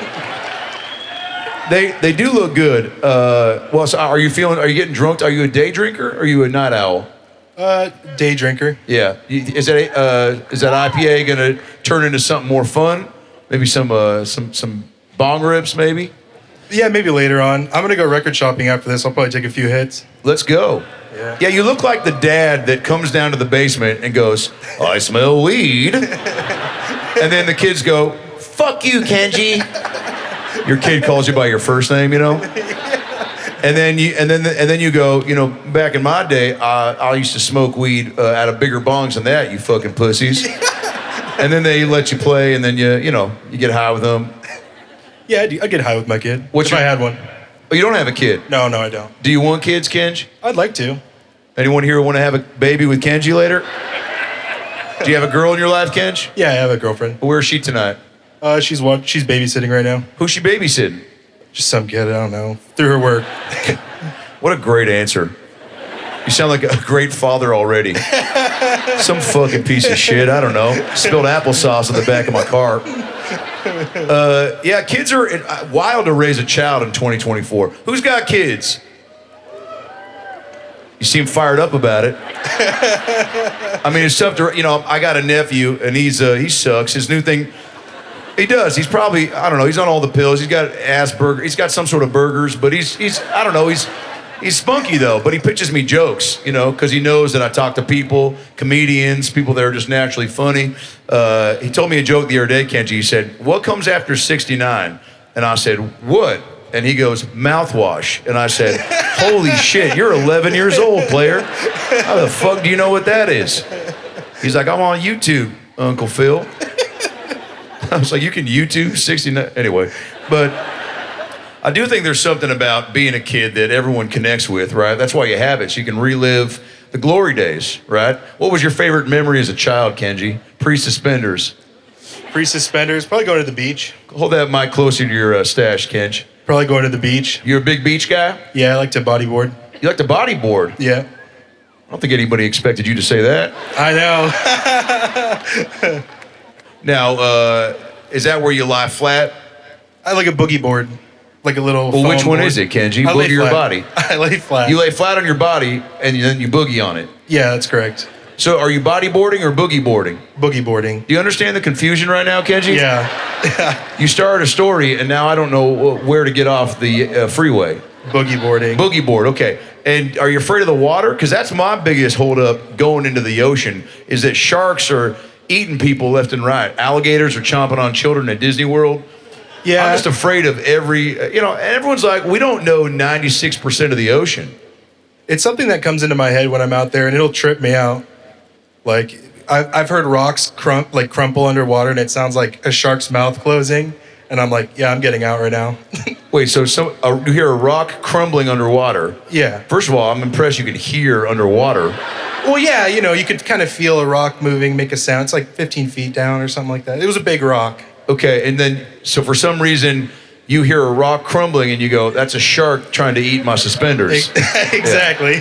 They do look good. Well, so are you getting drunk? Are you a day drinker or are you a night owl? Day drinker. Yeah. Is that IPA gonna turn into something more fun? Maybe some bong rips, maybe? Yeah, maybe later on. I'm gonna go record shopping after this. I'll probably take a few hits. Let's go. Yeah, you look like the dad that comes down to the basement and goes, I smell weed. And then the kids go, fuck you, Kenji. Your kid calls you by your first name, you know? And then you go, you know, back in my day, I used to smoke weed out of bigger bongs than that, you fucking pussies. And then they let you play, and then you get high with them. Yeah, I get high with my kid. If I had one. Oh, you don't have a kid? No, I don't. Do you want kids, Kenji? I'd like to. Anyone here want to have a baby with Kenji later? Do you have a girl in your life, Kenji? Yeah, I have a girlfriend. Where is she tonight? She's babysitting right now. Who's she babysitting? Just some kid, I don't know. Through her work. What a great answer. You sound like a great father already. Some fucking piece of shit, I don't know. Spilled applesauce in the back of my car. Yeah, kids are wild to raise a child in 2024. Who's got kids? You seem fired up about it. I mean, it's tough to, I got a nephew and he sucks. His new thing, He does. He's probably, I don't know, he's on all the pills. He's got Asperger. He's got some sort of burgers, but he's I don't know, he's spunky though, but he pitches me jokes, you know, because he knows that I talk to people, comedians, people that are just naturally funny. He told me a joke the other day, Kenji. He said, "What comes after 69?" And I said, "What?" And he goes, "Mouthwash." And I said, "Holy shit, you're 11 years old, player. How the fuck do you know what that is?" He's like, "I'm on YouTube, Uncle Phil." I was like, "You can YouTube 69?" Anyway, but I do think there's something about being a kid that everyone connects with, right? That's why you have it, so you can relive the glory days, right? What was your favorite memory as a child, Kenji? Pre-suspenders. Pre-suspenders, probably going to the beach. Hold that mic closer to your stash, Kenj. Probably going to the beach. You're a big beach guy? Yeah, I like to bodyboard. You like to bodyboard? Yeah. I don't think anybody expected you to say that. I know. Now, is that where you lie flat? I like a boogie board, like a little. Well, which one board. is it, Kenji? I lay Boogie your flat. body. I lay flat. You lay flat on your body and then you boogie on it. Yeah, that's correct. So, are you bodyboarding or boogie boarding? Boogie boarding. Do you understand the confusion right now, Kenji? Yeah. You started a story and now I don't know where to get off the freeway. Boogie boarding. Boogie board, okay. And are you afraid of the water? Because that's my biggest holdup going into the ocean, is that sharks are eating people left and right. Alligators are chomping on children at Disney World. Yeah. I'm just afraid of every, you know, and everyone's like, we don't know 96% of the ocean. It's something that comes into my head when I'm out there, and it'll trip me out. Like, I've heard rocks crumple underwater, and it sounds like a shark's mouth closing. And I'm like, yeah, I'm getting out right now. Wait, so you hear a rock crumbling underwater? Yeah. First of all, I'm impressed you can hear underwater. Well, yeah, you know, you could kind of feel a rock moving, make a sound. It's like 15 feet down or something like that. It was a big rock. Okay, and then, so for some reason, you hear a rock crumbling and you go, that's a shark trying to eat my suspenders. Exactly.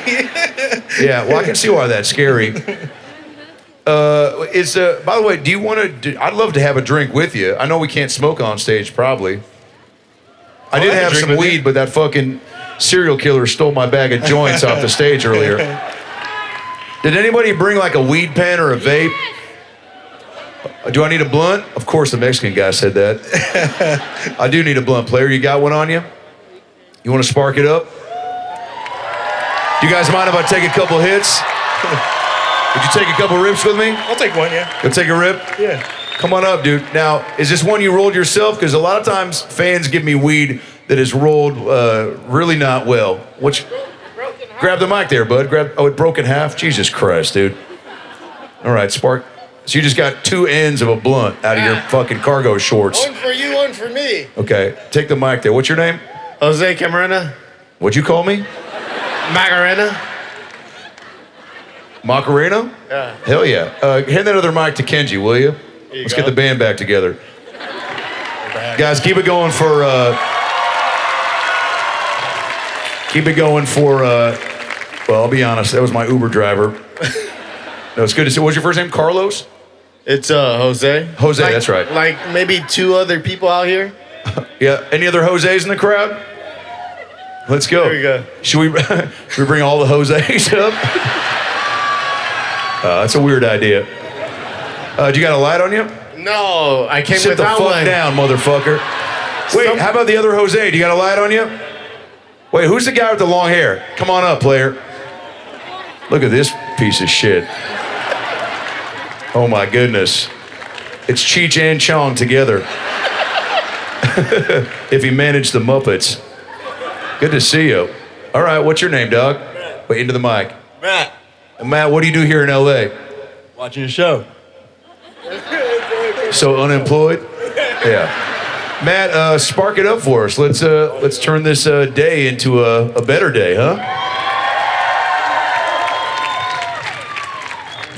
Yeah, well, I can see why that's scary. By the way, do you want to, I'd love to have a drink with you. I know we can't smoke on stage, probably. I did have some weed, but that fucking serial killer stole my bag of joints off the stage earlier. Did anybody bring like a weed pen or a vape? Do I need a blunt? Of course the Mexican guy said that. I do need a blunt, player. You got one on you? You want to spark it up? Do you guys mind if I take a couple hits? Would you take a couple rips with me? I'll take one, yeah. You'll take a rip? Yeah. Come on up, dude. Now, is this one you rolled yourself? Because a lot of times fans give me weed that is rolled really not well. Grab the mic there, bud. It broke in half? Jesus Christ, dude. All right, spark. So you just got two ends of a blunt out of your fucking cargo shorts. One for you, one for me. Okay, take the mic there. What's your name? Jose Camarena. What'd you call me? Macarena. Macarena? Yeah. Hell yeah. Hand that other mic to Kenji, will you? Let's get the band back together. Guys, keep it going for... well, I'll be honest, that was my Uber driver. No, it's good to see. What's your first name? Carlos? It's Jose. Jose, that's right. Like maybe two other people out here. Yeah. Any other Jose's in the crowd? Let's go. There we go. Should we bring all the Jose's up? That's a weird idea. Do you got a light on you? No, I came Sit the without fuck one. down, motherfucker. Wait, how about the other Jose? Do you got a light on you? Wait, who's the guy with the long hair? Come on up, player. Look at this piece of shit. Oh my goodness. It's Cheech and Chong together. If he managed the Muppets. Good to see you. All right, what's your name, dog? Wait, into the mic. Matt, Matt, what do you do here in LA? watching your show. So unemployed? Yeah. Matt, spark it up for us. Let's turn this day into a better day, huh?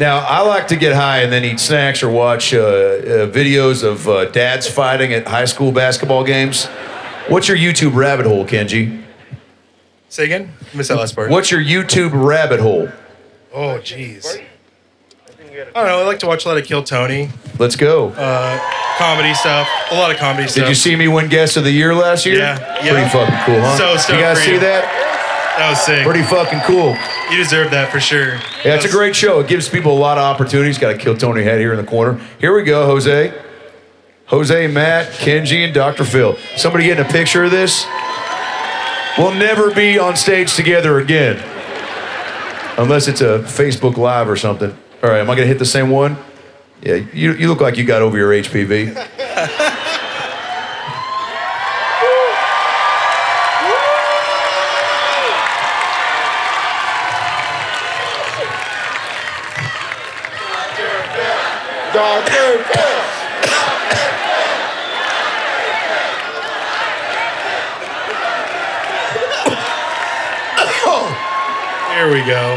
Now, I like to get high and then eat snacks or watch videos of dads fighting at high school basketball games. What's your YouTube rabbit hole, Kenji? Say again? Miss that last part. What's your YouTube rabbit hole? Oh, jeez. I don't know. I like to watch a lot of Kill Tony. Let's go. Comedy stuff. A lot of comedy stuff. Did you see me win Guest of the Year last year? Yeah. Pretty fucking cool, huh? So stoked you guys for see you. that? That was sick. Pretty fucking cool. You deserve that for sure. Yeah, it's a great show. It gives people a lot of opportunities. Got a Kill Tony head here in the corner. Here we go, Jose. Jose, Matt, Kenji, and Dr. Phil. Somebody getting a picture of this? We'll never be on stage together again. Unless it's a Facebook Live or something. All right, am I gonna hit the same one? Yeah, you look like you got over your HPV. Here we go.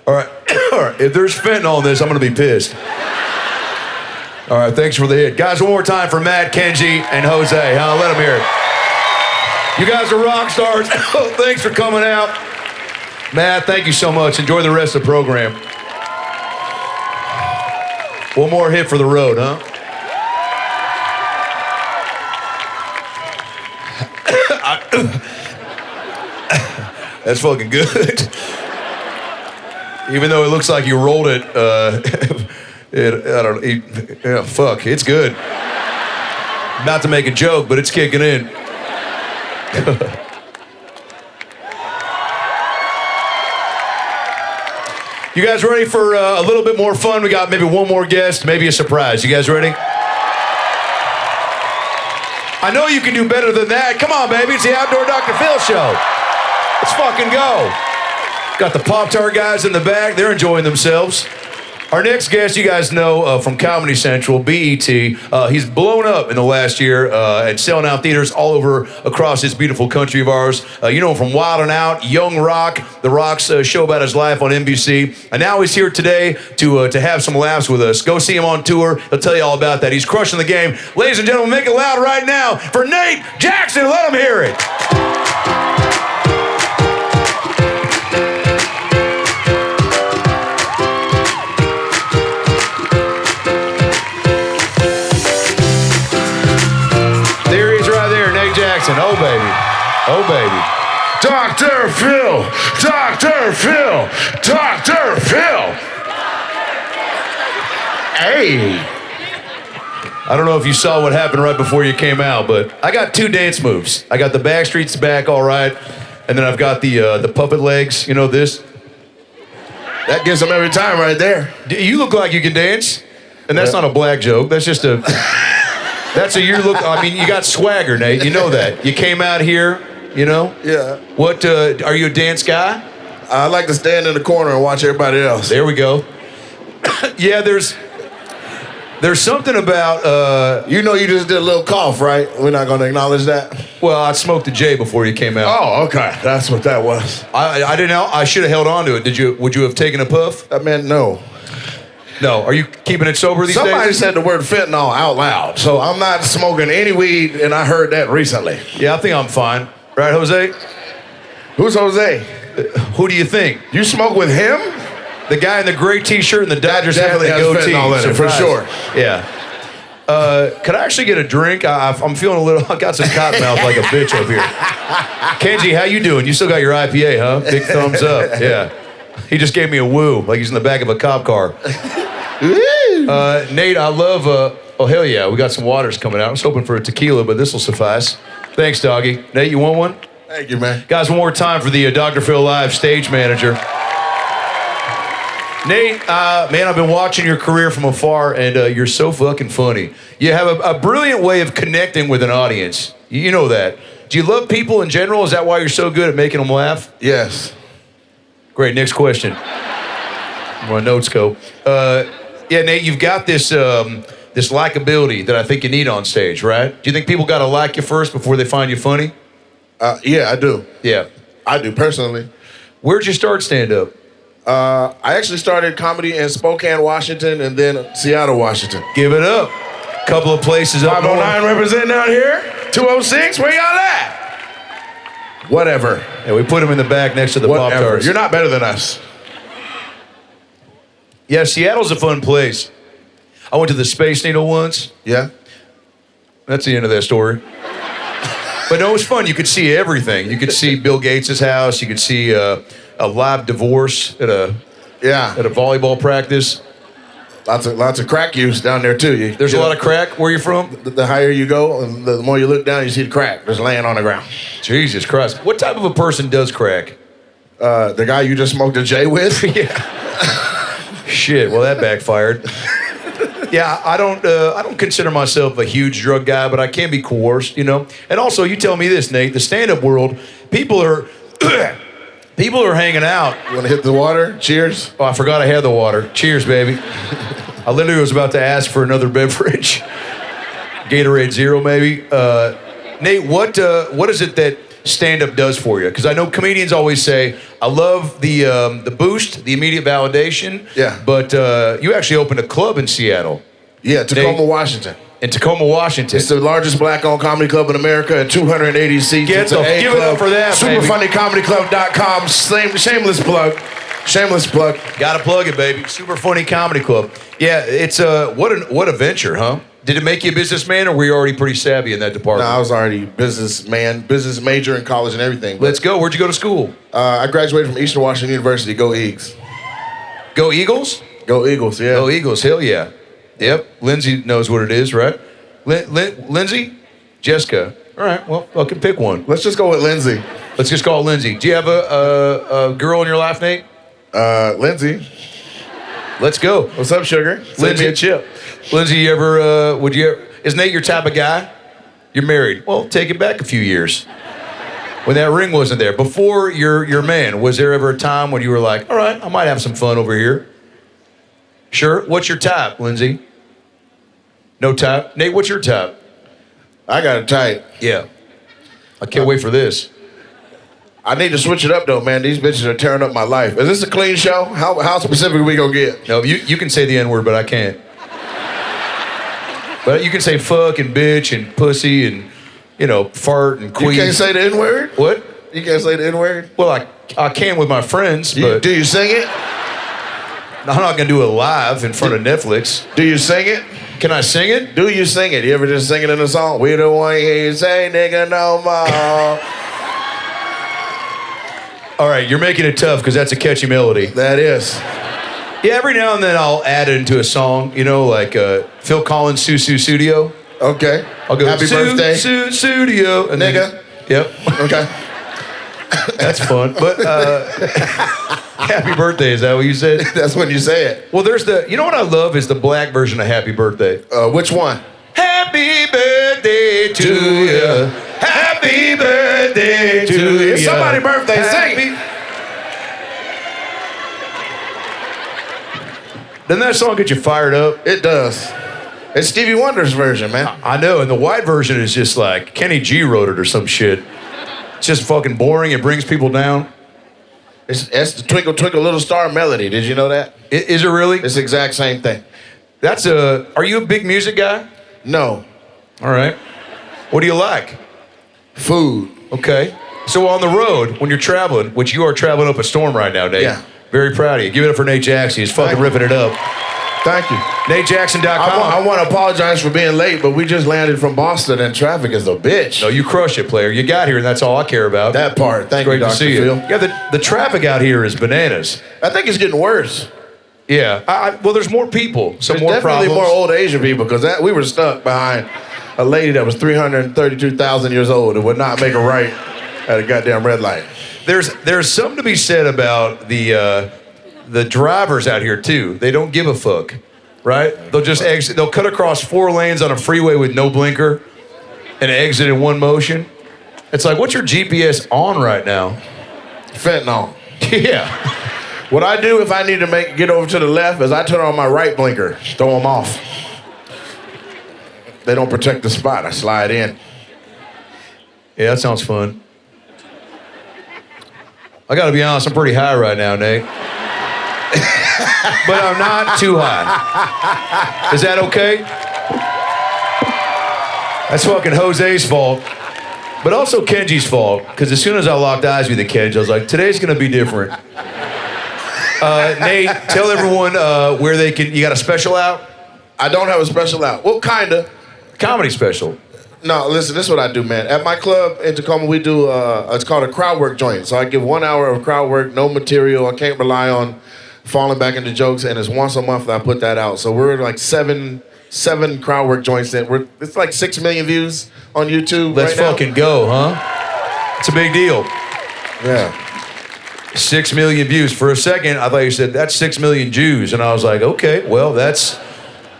All right. If there's fentanyl in this, I'm gonna be pissed. All right, thanks for the hit. Guys, one more time for Matt, Kenji, and Jose. Let them hear it. You guys are rock stars. Thanks for coming out. Matt, thank you so much. Enjoy the rest of the program. One more hit for the road, huh? That's fucking good. Even though it looks like you rolled it, fuck, it's good. About to make a joke, but it's kicking in. You guys ready for a little bit more fun? We got maybe one more guest, maybe a surprise. You guys ready? I know you can do better than that. Come on, baby. It's the Outdoor Dr. Phil show. Let's fucking go. Got the Pop-Tart guys in the back. They're enjoying themselves. Our next guest, you guys know from Comedy Central, BET. He's blown up in the last year and selling out theaters all over across this beautiful country of ours. You know him from Wild 'N Out, Young Rock, The Rock's show about his life on NBC. And now he's here today to have some laughs with us. Go see him on tour. He'll tell you all about that. He's crushing the game. Ladies and gentlemen, make it loud right now for Nate Jackson. Let him hear it. Oh, baby. Oh, baby. Dr. Phil! Dr. Phil! Dr. Phil! Hey! I don't know if you saw what happened right before you came out, but I got two dance moves. I got the Backstreet's back, all right, and then I've got the puppet legs. You know this? That gets them every time right there. You look like you can dance, and that's not a black joke. That's just a... That's a you look. I mean, you got swagger, Nate. You know that. You came out here, you know. Yeah. What? Are you a dance guy? I like to stand in the corner and watch everybody else. There we go. Yeah, there's something about. You know, you just did a little cough, right? We're not going to acknowledge that. Well, I smoked a J before you came out. Oh, okay. That's what that was. I didn't know. I should have held on to it. Did you? Would you have taken a puff? I meant no. No. Are you keeping it sober these Somebody days? said the word fentanyl out loud, so I'm not smoking any weed, and I heard that recently. Yeah, I think I'm fine. Right, Jose? Who's Jose? Who do you think? You smoke with him? The guy in the gray T-shirt and the Dodgers hat and definitely the has goatee. fentanyl in it, for Surprise. sure. Yeah. Could I actually get a drink? I'm feeling a little. I got some cottonmouth like a bitch up here. Kenji, how you doing? You still got your IPA, huh? Big thumbs up. Yeah. He just gave me a woo, like he's in the back of a cop car. Nate, I love. Oh hell yeah, we got some waters coming out. I was hoping for a tequila, but this will suffice. Thanks, doggy. Nate, you want one? Thank you, man. Guys, one more time for the Dr. Phil Live stage manager. Nate, man, I've been watching your career from afar, and you're so fucking funny. You have a brilliant way of connecting with an audience. You know that. Do you love people in general? Is that why you're so good at making them laugh? Yes. Great, next question. My notes go. Yeah, Nate, you've got this this likability that I think you need on stage, right? Do you think people got to like you first before they find you funny? Yeah, I do. Yeah. I do, personally. Where'd you start stand-up? I actually started comedy in Spokane, Washington, and then Seattle, Washington. Give it up. Couple of places up north. 509 representing out here. 206, where y'all at? Whatever. Yeah, we put them in the back next to the Whatever. Pop-Tarts. You're not better than us. Yeah, Seattle's a fun place. I went to the Space Needle once. Yeah? That's the end of that story. But no, it was fun. You could see everything. You could see Bill Gates' house. You could see a live divorce at a volleyball practice. Lots of crack use down there too. There's a lot of crack. Where you from? The higher you go, the more you look down, you see the crack just laying on the ground. Jesus Christ. What type of a person does crack? The guy you just smoked a J with? Yeah. Shit, well that backfired. Yeah, I don't consider myself a huge drug guy, but I can be coerced, you know? And also, you tell me this, Nate, the stand-up world, people are hanging out. You want to hit the water? Cheers. Oh, I forgot I had the water. Cheers, baby. I literally was about to ask for another beverage. Gatorade Zero, maybe. Nate, what is it that stand-up does for you? Because I know comedians always say, I love the boost, the immediate validation. Yeah. But you actually opened a club in Seattle. Yeah, Tacoma, Nate, Washington. in Tacoma, Washington. It's the largest black-owned comedy club in America at 280 seats. Give It's it an A up club. for that, baby. Superfunnycomedyclub.com. Shameless plug. Shameless plug. Gotta plug it, baby. Super Funny Comedy Club. Yeah, it's what a venture, huh? Did it make you a businessman, or were you already pretty savvy in that department? No, I was already business major in college and everything. Let's go. Where'd you go to school? I graduated from Eastern Washington University. Go Eagles. Go Eagles? Go Eagles, yeah. Go Eagles. Hell yeah. Yep. Lindsay knows what it is, right? Lindsay? Jessica. All right. Well, fucking pick one. Let's just go with Lindsay. Let's just call it Lindsay. Do you have a girl in your life, Nate? Lindsay. Let's go. What's up, sugar? Send me a chip. Lindsay, is Nate your type of guy? You're married. Well, take it back a few years. When that ring wasn't there. Before your man, was there ever a time when you were like, all right, I might have some fun over here? Sure. What's your type, Lindsay? No type? Nate, what's your type? I got a type. Yeah. I can't wait for this. I need to switch it up though, man. These bitches are tearing up my life. Is this a clean show? How specific are we gonna get? No, you can say the N-word, but I can't. But you can say fuck and bitch and pussy and, fart and queef. You can't say the N-word? What? You can't say the N-word? Well, I can with my friends, but Do you sing it? I'm not gonna do it live in front of Netflix. Do you sing it? Can I sing it? Do you sing it? You ever just sing it in a song? We don't want to hear you say nigga no more. All right, you're making it tough because that's a catchy melody. That is. Yeah, every now and then I'll add it into a song, like Phil Collins' Susu Studio. Okay. I'll go, Happy birthday. Susu Studio. And Nigga. Yep. Okay. That's fun. But happy birthday, is that what you said? That's when you say it. Well, there's you know what I love is the black version of happy birthday. Which one? Happy birthday to you. Happy birthday to you. It's somebody's birthday. Sing it. Doesn't that song get you fired up? It does. It's Stevie Wonder's version, man. I know, and the white version is just like Kenny G wrote it or some shit. It's just fucking boring. It brings people down. It's the Twinkle Twinkle Little Star melody. Did you know that? Is it really? It's the exact same thing. Are you a big music guy? No. All right. What do you like? Food. Okay. So on the road, when you're traveling, which you are traveling up a storm right now, Nate. Yeah. Very proud of you. Give it up for Nate Jackson. He's fucking ripping it up. Thank you. NateJackson.com. I want to apologize for being late, but we just landed from Boston and traffic is a bitch. No, you crushed it, player. You got here, and that's all I care about. That part. Thank Great you, Dr. to see Phil. you. Yeah, the traffic out here is bananas. I think it's getting worse. Yeah. Well, there's more people. Some There's more definitely problems. more old Asian people because we were stuck behind a lady that was 332,000 years old and would not make a right at a goddamn red light. There's something to be said about the drivers out here too. They don't give a fuck, right? They'll just exit. They'll cut across 4 lanes on a freeway with no blinker and exit in one motion. It's like, what's your GPS on right now? Fentanyl. Yeah. What I do if I need to get over to the left is I turn on my right blinker, throw them off. They don't protect the spot. I slide in. Yeah, that sounds fun. I gotta be honest, I'm pretty high right now, Nate. But I'm not too high. Is that okay? That's fucking Jose's fault. But also Kenji's fault, because as soon as I locked eyes with the Kenji, I was like, today's gonna be different. Nate, tell everyone where they can, you got a special out? I don't have a special out. Well, kinda. Comedy special. No, listen, this is what I do, man. At my club in Tacoma, we do, it's called a crowd work joint. So I give 1 hour of crowd work, no material. I can't rely on falling back into jokes, and it's once a month that I put that out. So we're like seven crowd work joints in. It's like 6 million views on YouTube. Let's right fucking now. go, huh? It's a big deal. Yeah. 6 million views. For a second, I thought you said that's 6 million Jews, and I was like, okay, well, that's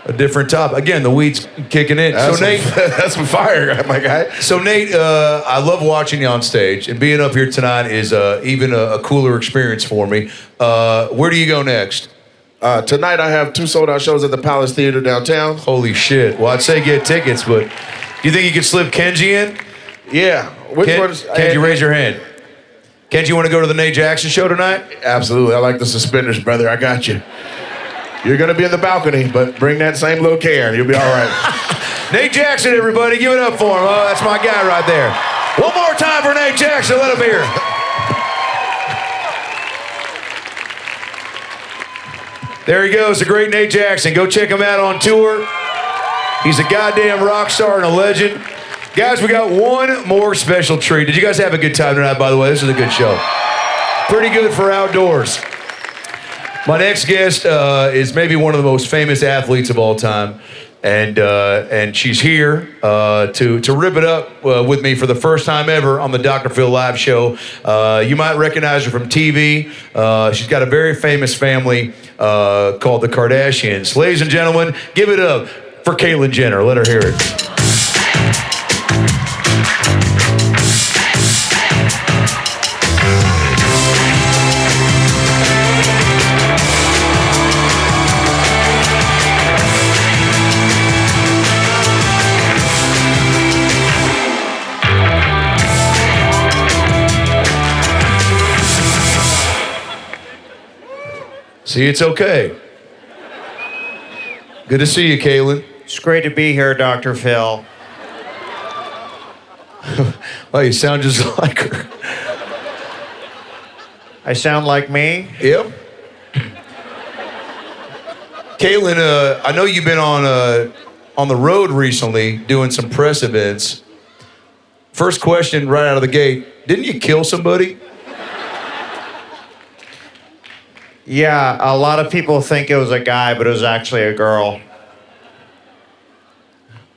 a different topic. Again, the weed's kicking in. That's so Nate, that's some fire, my guy. So Nate, I love watching you on stage, and being up here tonight is even a cooler experience for me. Where do you go next? Tonight I have 2 sold-out shows at the Palace Theater downtown. Holy shit! Well, I'd say get tickets, but do you think you could slip Kenji in? Yeah. Which one's? Kenji, raise your hand. Kenji, you want to go to the Nate Jackson show tonight? Absolutely. I like the suspenders, brother. I got you. You're going to be in the balcony, but bring that same little care and you'll be all right. Nate Jackson, everybody. Give it up for him. Oh, that's my guy right there. One more time for Nate Jackson. Let him hear it. There he goes, the great Nate Jackson. Go check him out on tour. He's a goddamn rock star and a legend. Guys, we got one more special treat. Did you guys have a good time tonight, by the way? This is a good show. Pretty good for outdoors. My next guest is maybe one of the most famous athletes of all time. And she's here to rip it up with me for the first time ever on the Dr. Phil Live show. You might recognize her from TV. She's got a very famous family called the Kardashians. Ladies and gentlemen, give it up for Caitlyn Jenner. Let her hear it. See, it's okay. Good to see you, Caitlyn. It's great to be here, Dr. Phil. Oh, you sound just like her. I sound like me? Yep. Caitlyn, I know you've been on the road recently doing some press events. First question right out of the gate, didn't you kill somebody? Yeah, a lot of people think it was a guy, but it was actually a girl.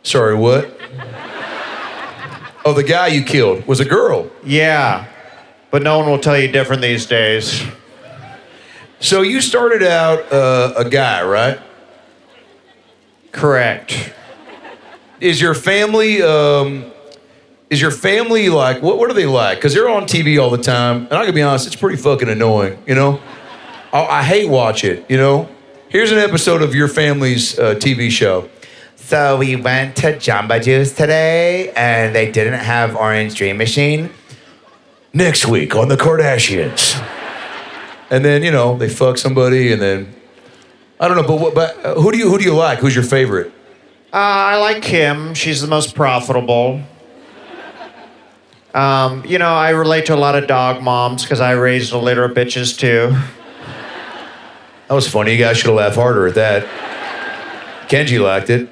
Sorry, what? Oh, the guy you killed was a girl. Yeah, but no one will tell you different these days. So you started out a guy, right? Correct. Is your family like, what are they like? Because they're on TV all the time, and I gotta be honest, it's pretty fucking annoying, you know? I hate watch it, you know? Here's an episode of your family's TV show. So we went to Jamba Juice today, and they didn't have Orange Dream Machine. Next week on the Kardashians. And then, you know, they fuck somebody, and then, I don't know, but who do you like? Who's your favorite? I like Kim. She's the most profitable. You know, I relate to a lot of dog moms because I raised a litter of bitches too. That was funny. You guys should have laughed harder at that. Kenji liked it.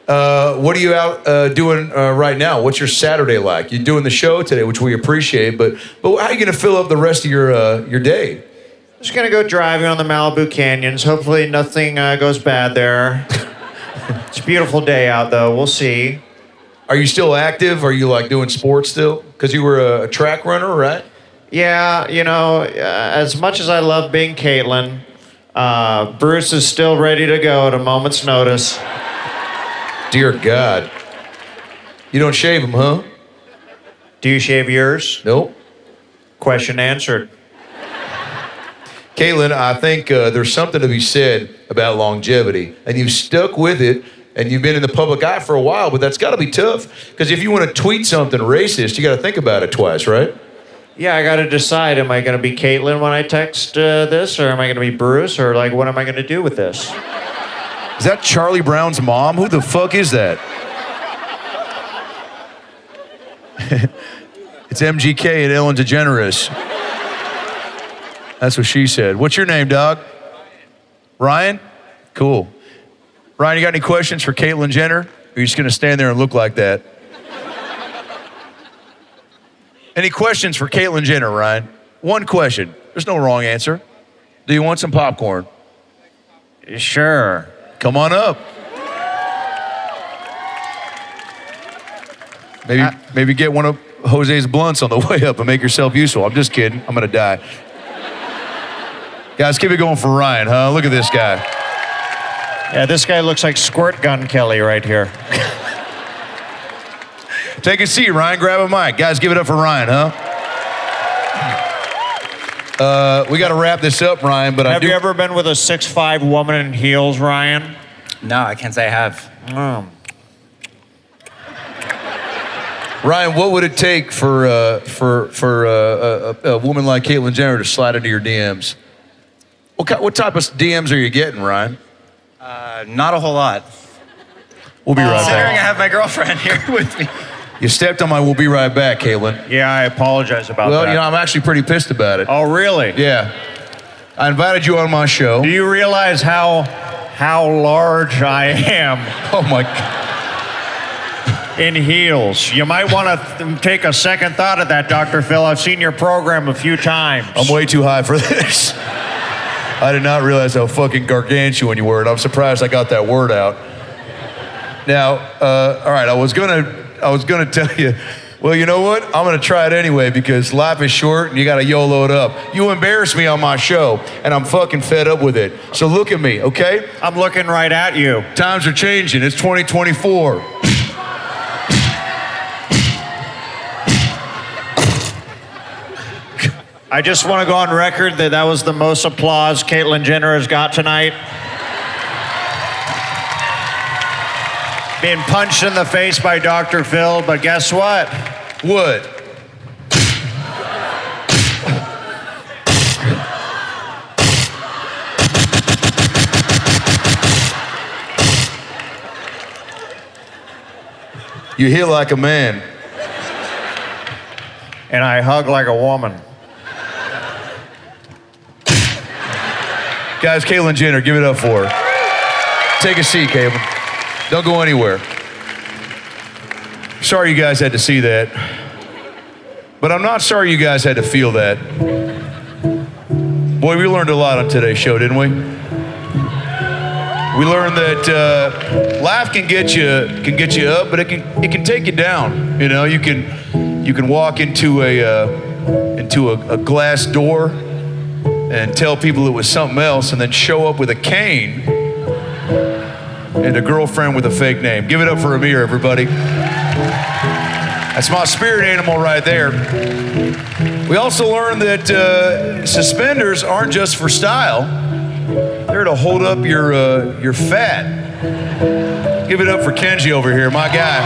What are you out doing right now? What's your Saturday like? You're doing the show today, which we appreciate, but how are you going to fill up the rest of your day? Just gonna go driving on the Malibu Canyons. Hopefully nothing goes bad there. It's a beautiful day out though. We'll see. Are you still active? Are you like doing sports still? Because you were a track runner, right? Yeah, you know, as much as I love being Caitlyn, Bruce is still ready to go at a moment's notice. Dear God. You don't shave him, huh? Do you shave yours? Nope. Question answered. Caitlyn, I think there's something to be said about longevity, and you've stuck with it, and you've been in the public eye for a while, but that's got to be tough, because if you want to tweet something racist, you got to think about it twice, right? Yeah, I got to decide, am I going to be Caitlyn when I text this, or am I going to be Bruce, or like, what am I going to do with this? Is that Charlie Brown's mom? Who the fuck is that? It's MGK and Ellen DeGeneres. That's what she said. What's your name, dog? Ryan? Cool. Ryan, you got any questions for Caitlyn Jenner? Or are you just going to stand there and look like that? Any questions for Caitlyn Jenner, Ryan? One question. There's no wrong answer. Do you want some popcorn? Sure. Come on up. Maybe get one of Jose's blunts on the way up and make yourself useful. I'm just kidding. I'm gonna die. Guys, keep it going for Ryan, huh? Look at this guy. Yeah, this guy looks like Squirt Gun Kelly right here. Take a seat, Ryan. Grab a mic. Guys, give it up for Ryan, huh? We got to wrap this up, Ryan, but Have you ever been with a 6'5" woman in heels, Ryan? No, I can't say I have. Ryan, what would it take for a woman like Caitlyn Jenner to slide into your DMs? What type of DMs are you getting, Ryan? Not a whole lot. We'll be right Considering I back. have my girlfriend here with me. You stepped on my "we'll be right back," Caitlyn. Yeah, I apologize about that. Well, you know, I'm actually pretty pissed about it. Oh, really? Yeah. I invited you on my show. Do you realize how large I am? Oh my God. In heels. You might want to take a second thought of that, Dr. Phil. I've seen your program a few times. I'm way too high for this. I did not realize how fucking gargantuan you were, and I'm surprised I got that word out. Now, all right, I was gonna tell you, well, you know what? I'm gonna try it anyway because life is short and you gotta YOLO it up. You embarrassed me on my show, and I'm fucking fed up with it. So look at me, okay? I'm looking right at you. Times are changing. It's 2024. I just want to go on record that was the most applause Caitlyn Jenner has got tonight. Being punched in the face by Dr. Phil, but guess what? What? You hit like a man. And I hug like a woman. Guys, Caitlyn Jenner, give it up for her. Take a seat, Caitlyn. Don't go anywhere. Sorry you guys had to see that. But I'm not sorry you guys had to feel that. Boy, we learned a lot on today's show, didn't we? We learned that laugh can get you up, but it can take you down. You know, you can walk into a glass door and tell people it was something else, and then show up with a cane and a girlfriend with a fake name. Give it up for Amir, everybody. That's my spirit animal right there. We also learned that suspenders aren't just for style. They're to hold up your fat. Give it up for Kenji over here, my guy.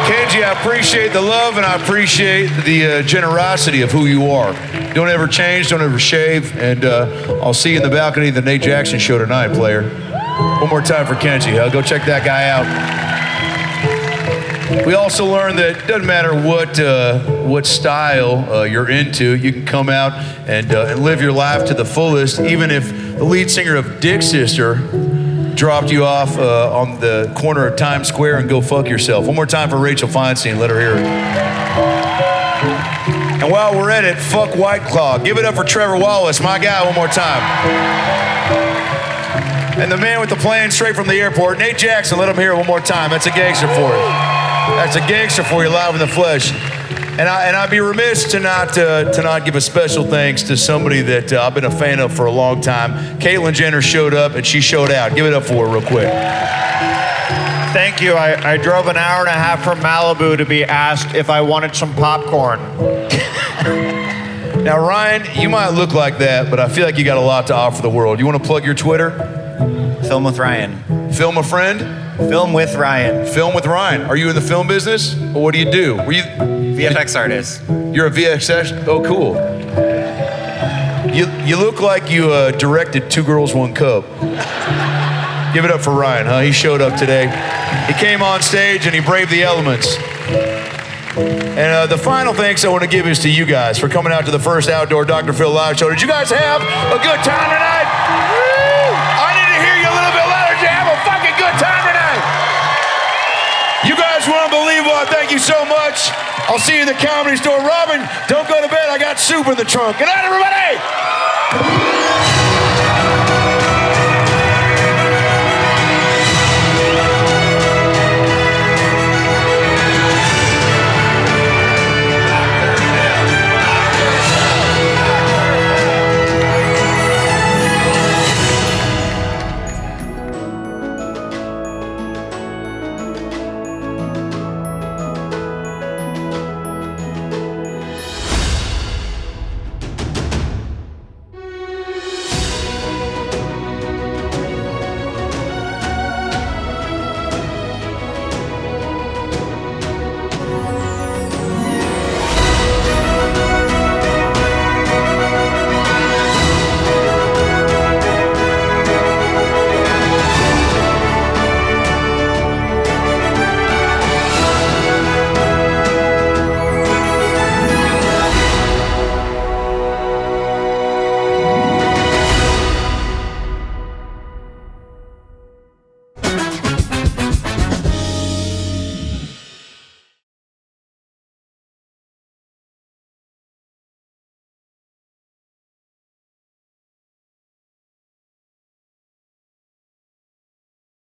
Kenji, I appreciate the love and I appreciate the generosity of who you are. Don't ever change, don't ever shave, and I'll see you in the balcony of the Nate Jackson show tonight, player. One more time for Kenji, huh? Go check that guy out. We also learned that it doesn't matter what style you're into, you can come out and live your life to the fullest, even if the lead singer of Dick Sister dropped you off on the corner of Times Square and go fuck yourself. One more time for Rachel Feinstein. Let her hear it. And while we're at it, fuck White Claw. Give it up for Trevor Wallace, my guy, one more time. And the man with the plane straight from the airport, Nate Jackson. Let him hear it one more time. That's a gangster for you. That's a gangster for you, live in the flesh. And I'd be remiss to not give a special thanks to somebody that I've been a fan of for a long time. Caitlyn Jenner showed up and she showed out. Give it up for her real quick. Thank you. I drove an hour and a half from Malibu to be asked if I wanted some popcorn. Now, Ryan, you might look like that, but I feel like you got a lot to offer the world. You want to plug your Twitter? Film with Ryan. Film a friend? Film with Ryan. Film with Ryan. Are you in the film business? Or what do you do? Were you VFX artist. You're a VFX? Oh, cool. You look like you directed Two Girls, One Cup. Give it up for Ryan, huh? He showed up today. He came on stage and he braved the elements. And the final thanks I want to give is to you guys for coming out to the first outdoor Dr. Phil live show. Did you guys have a good time tonight? I need to hear you a little bit louder. Did you have a fucking good time tonight? You guys were unbelievable. Thank you so much. I'll see you in the Comedy Store. Robin, don't go to bed. I got soup in the trunk. Good night, everybody.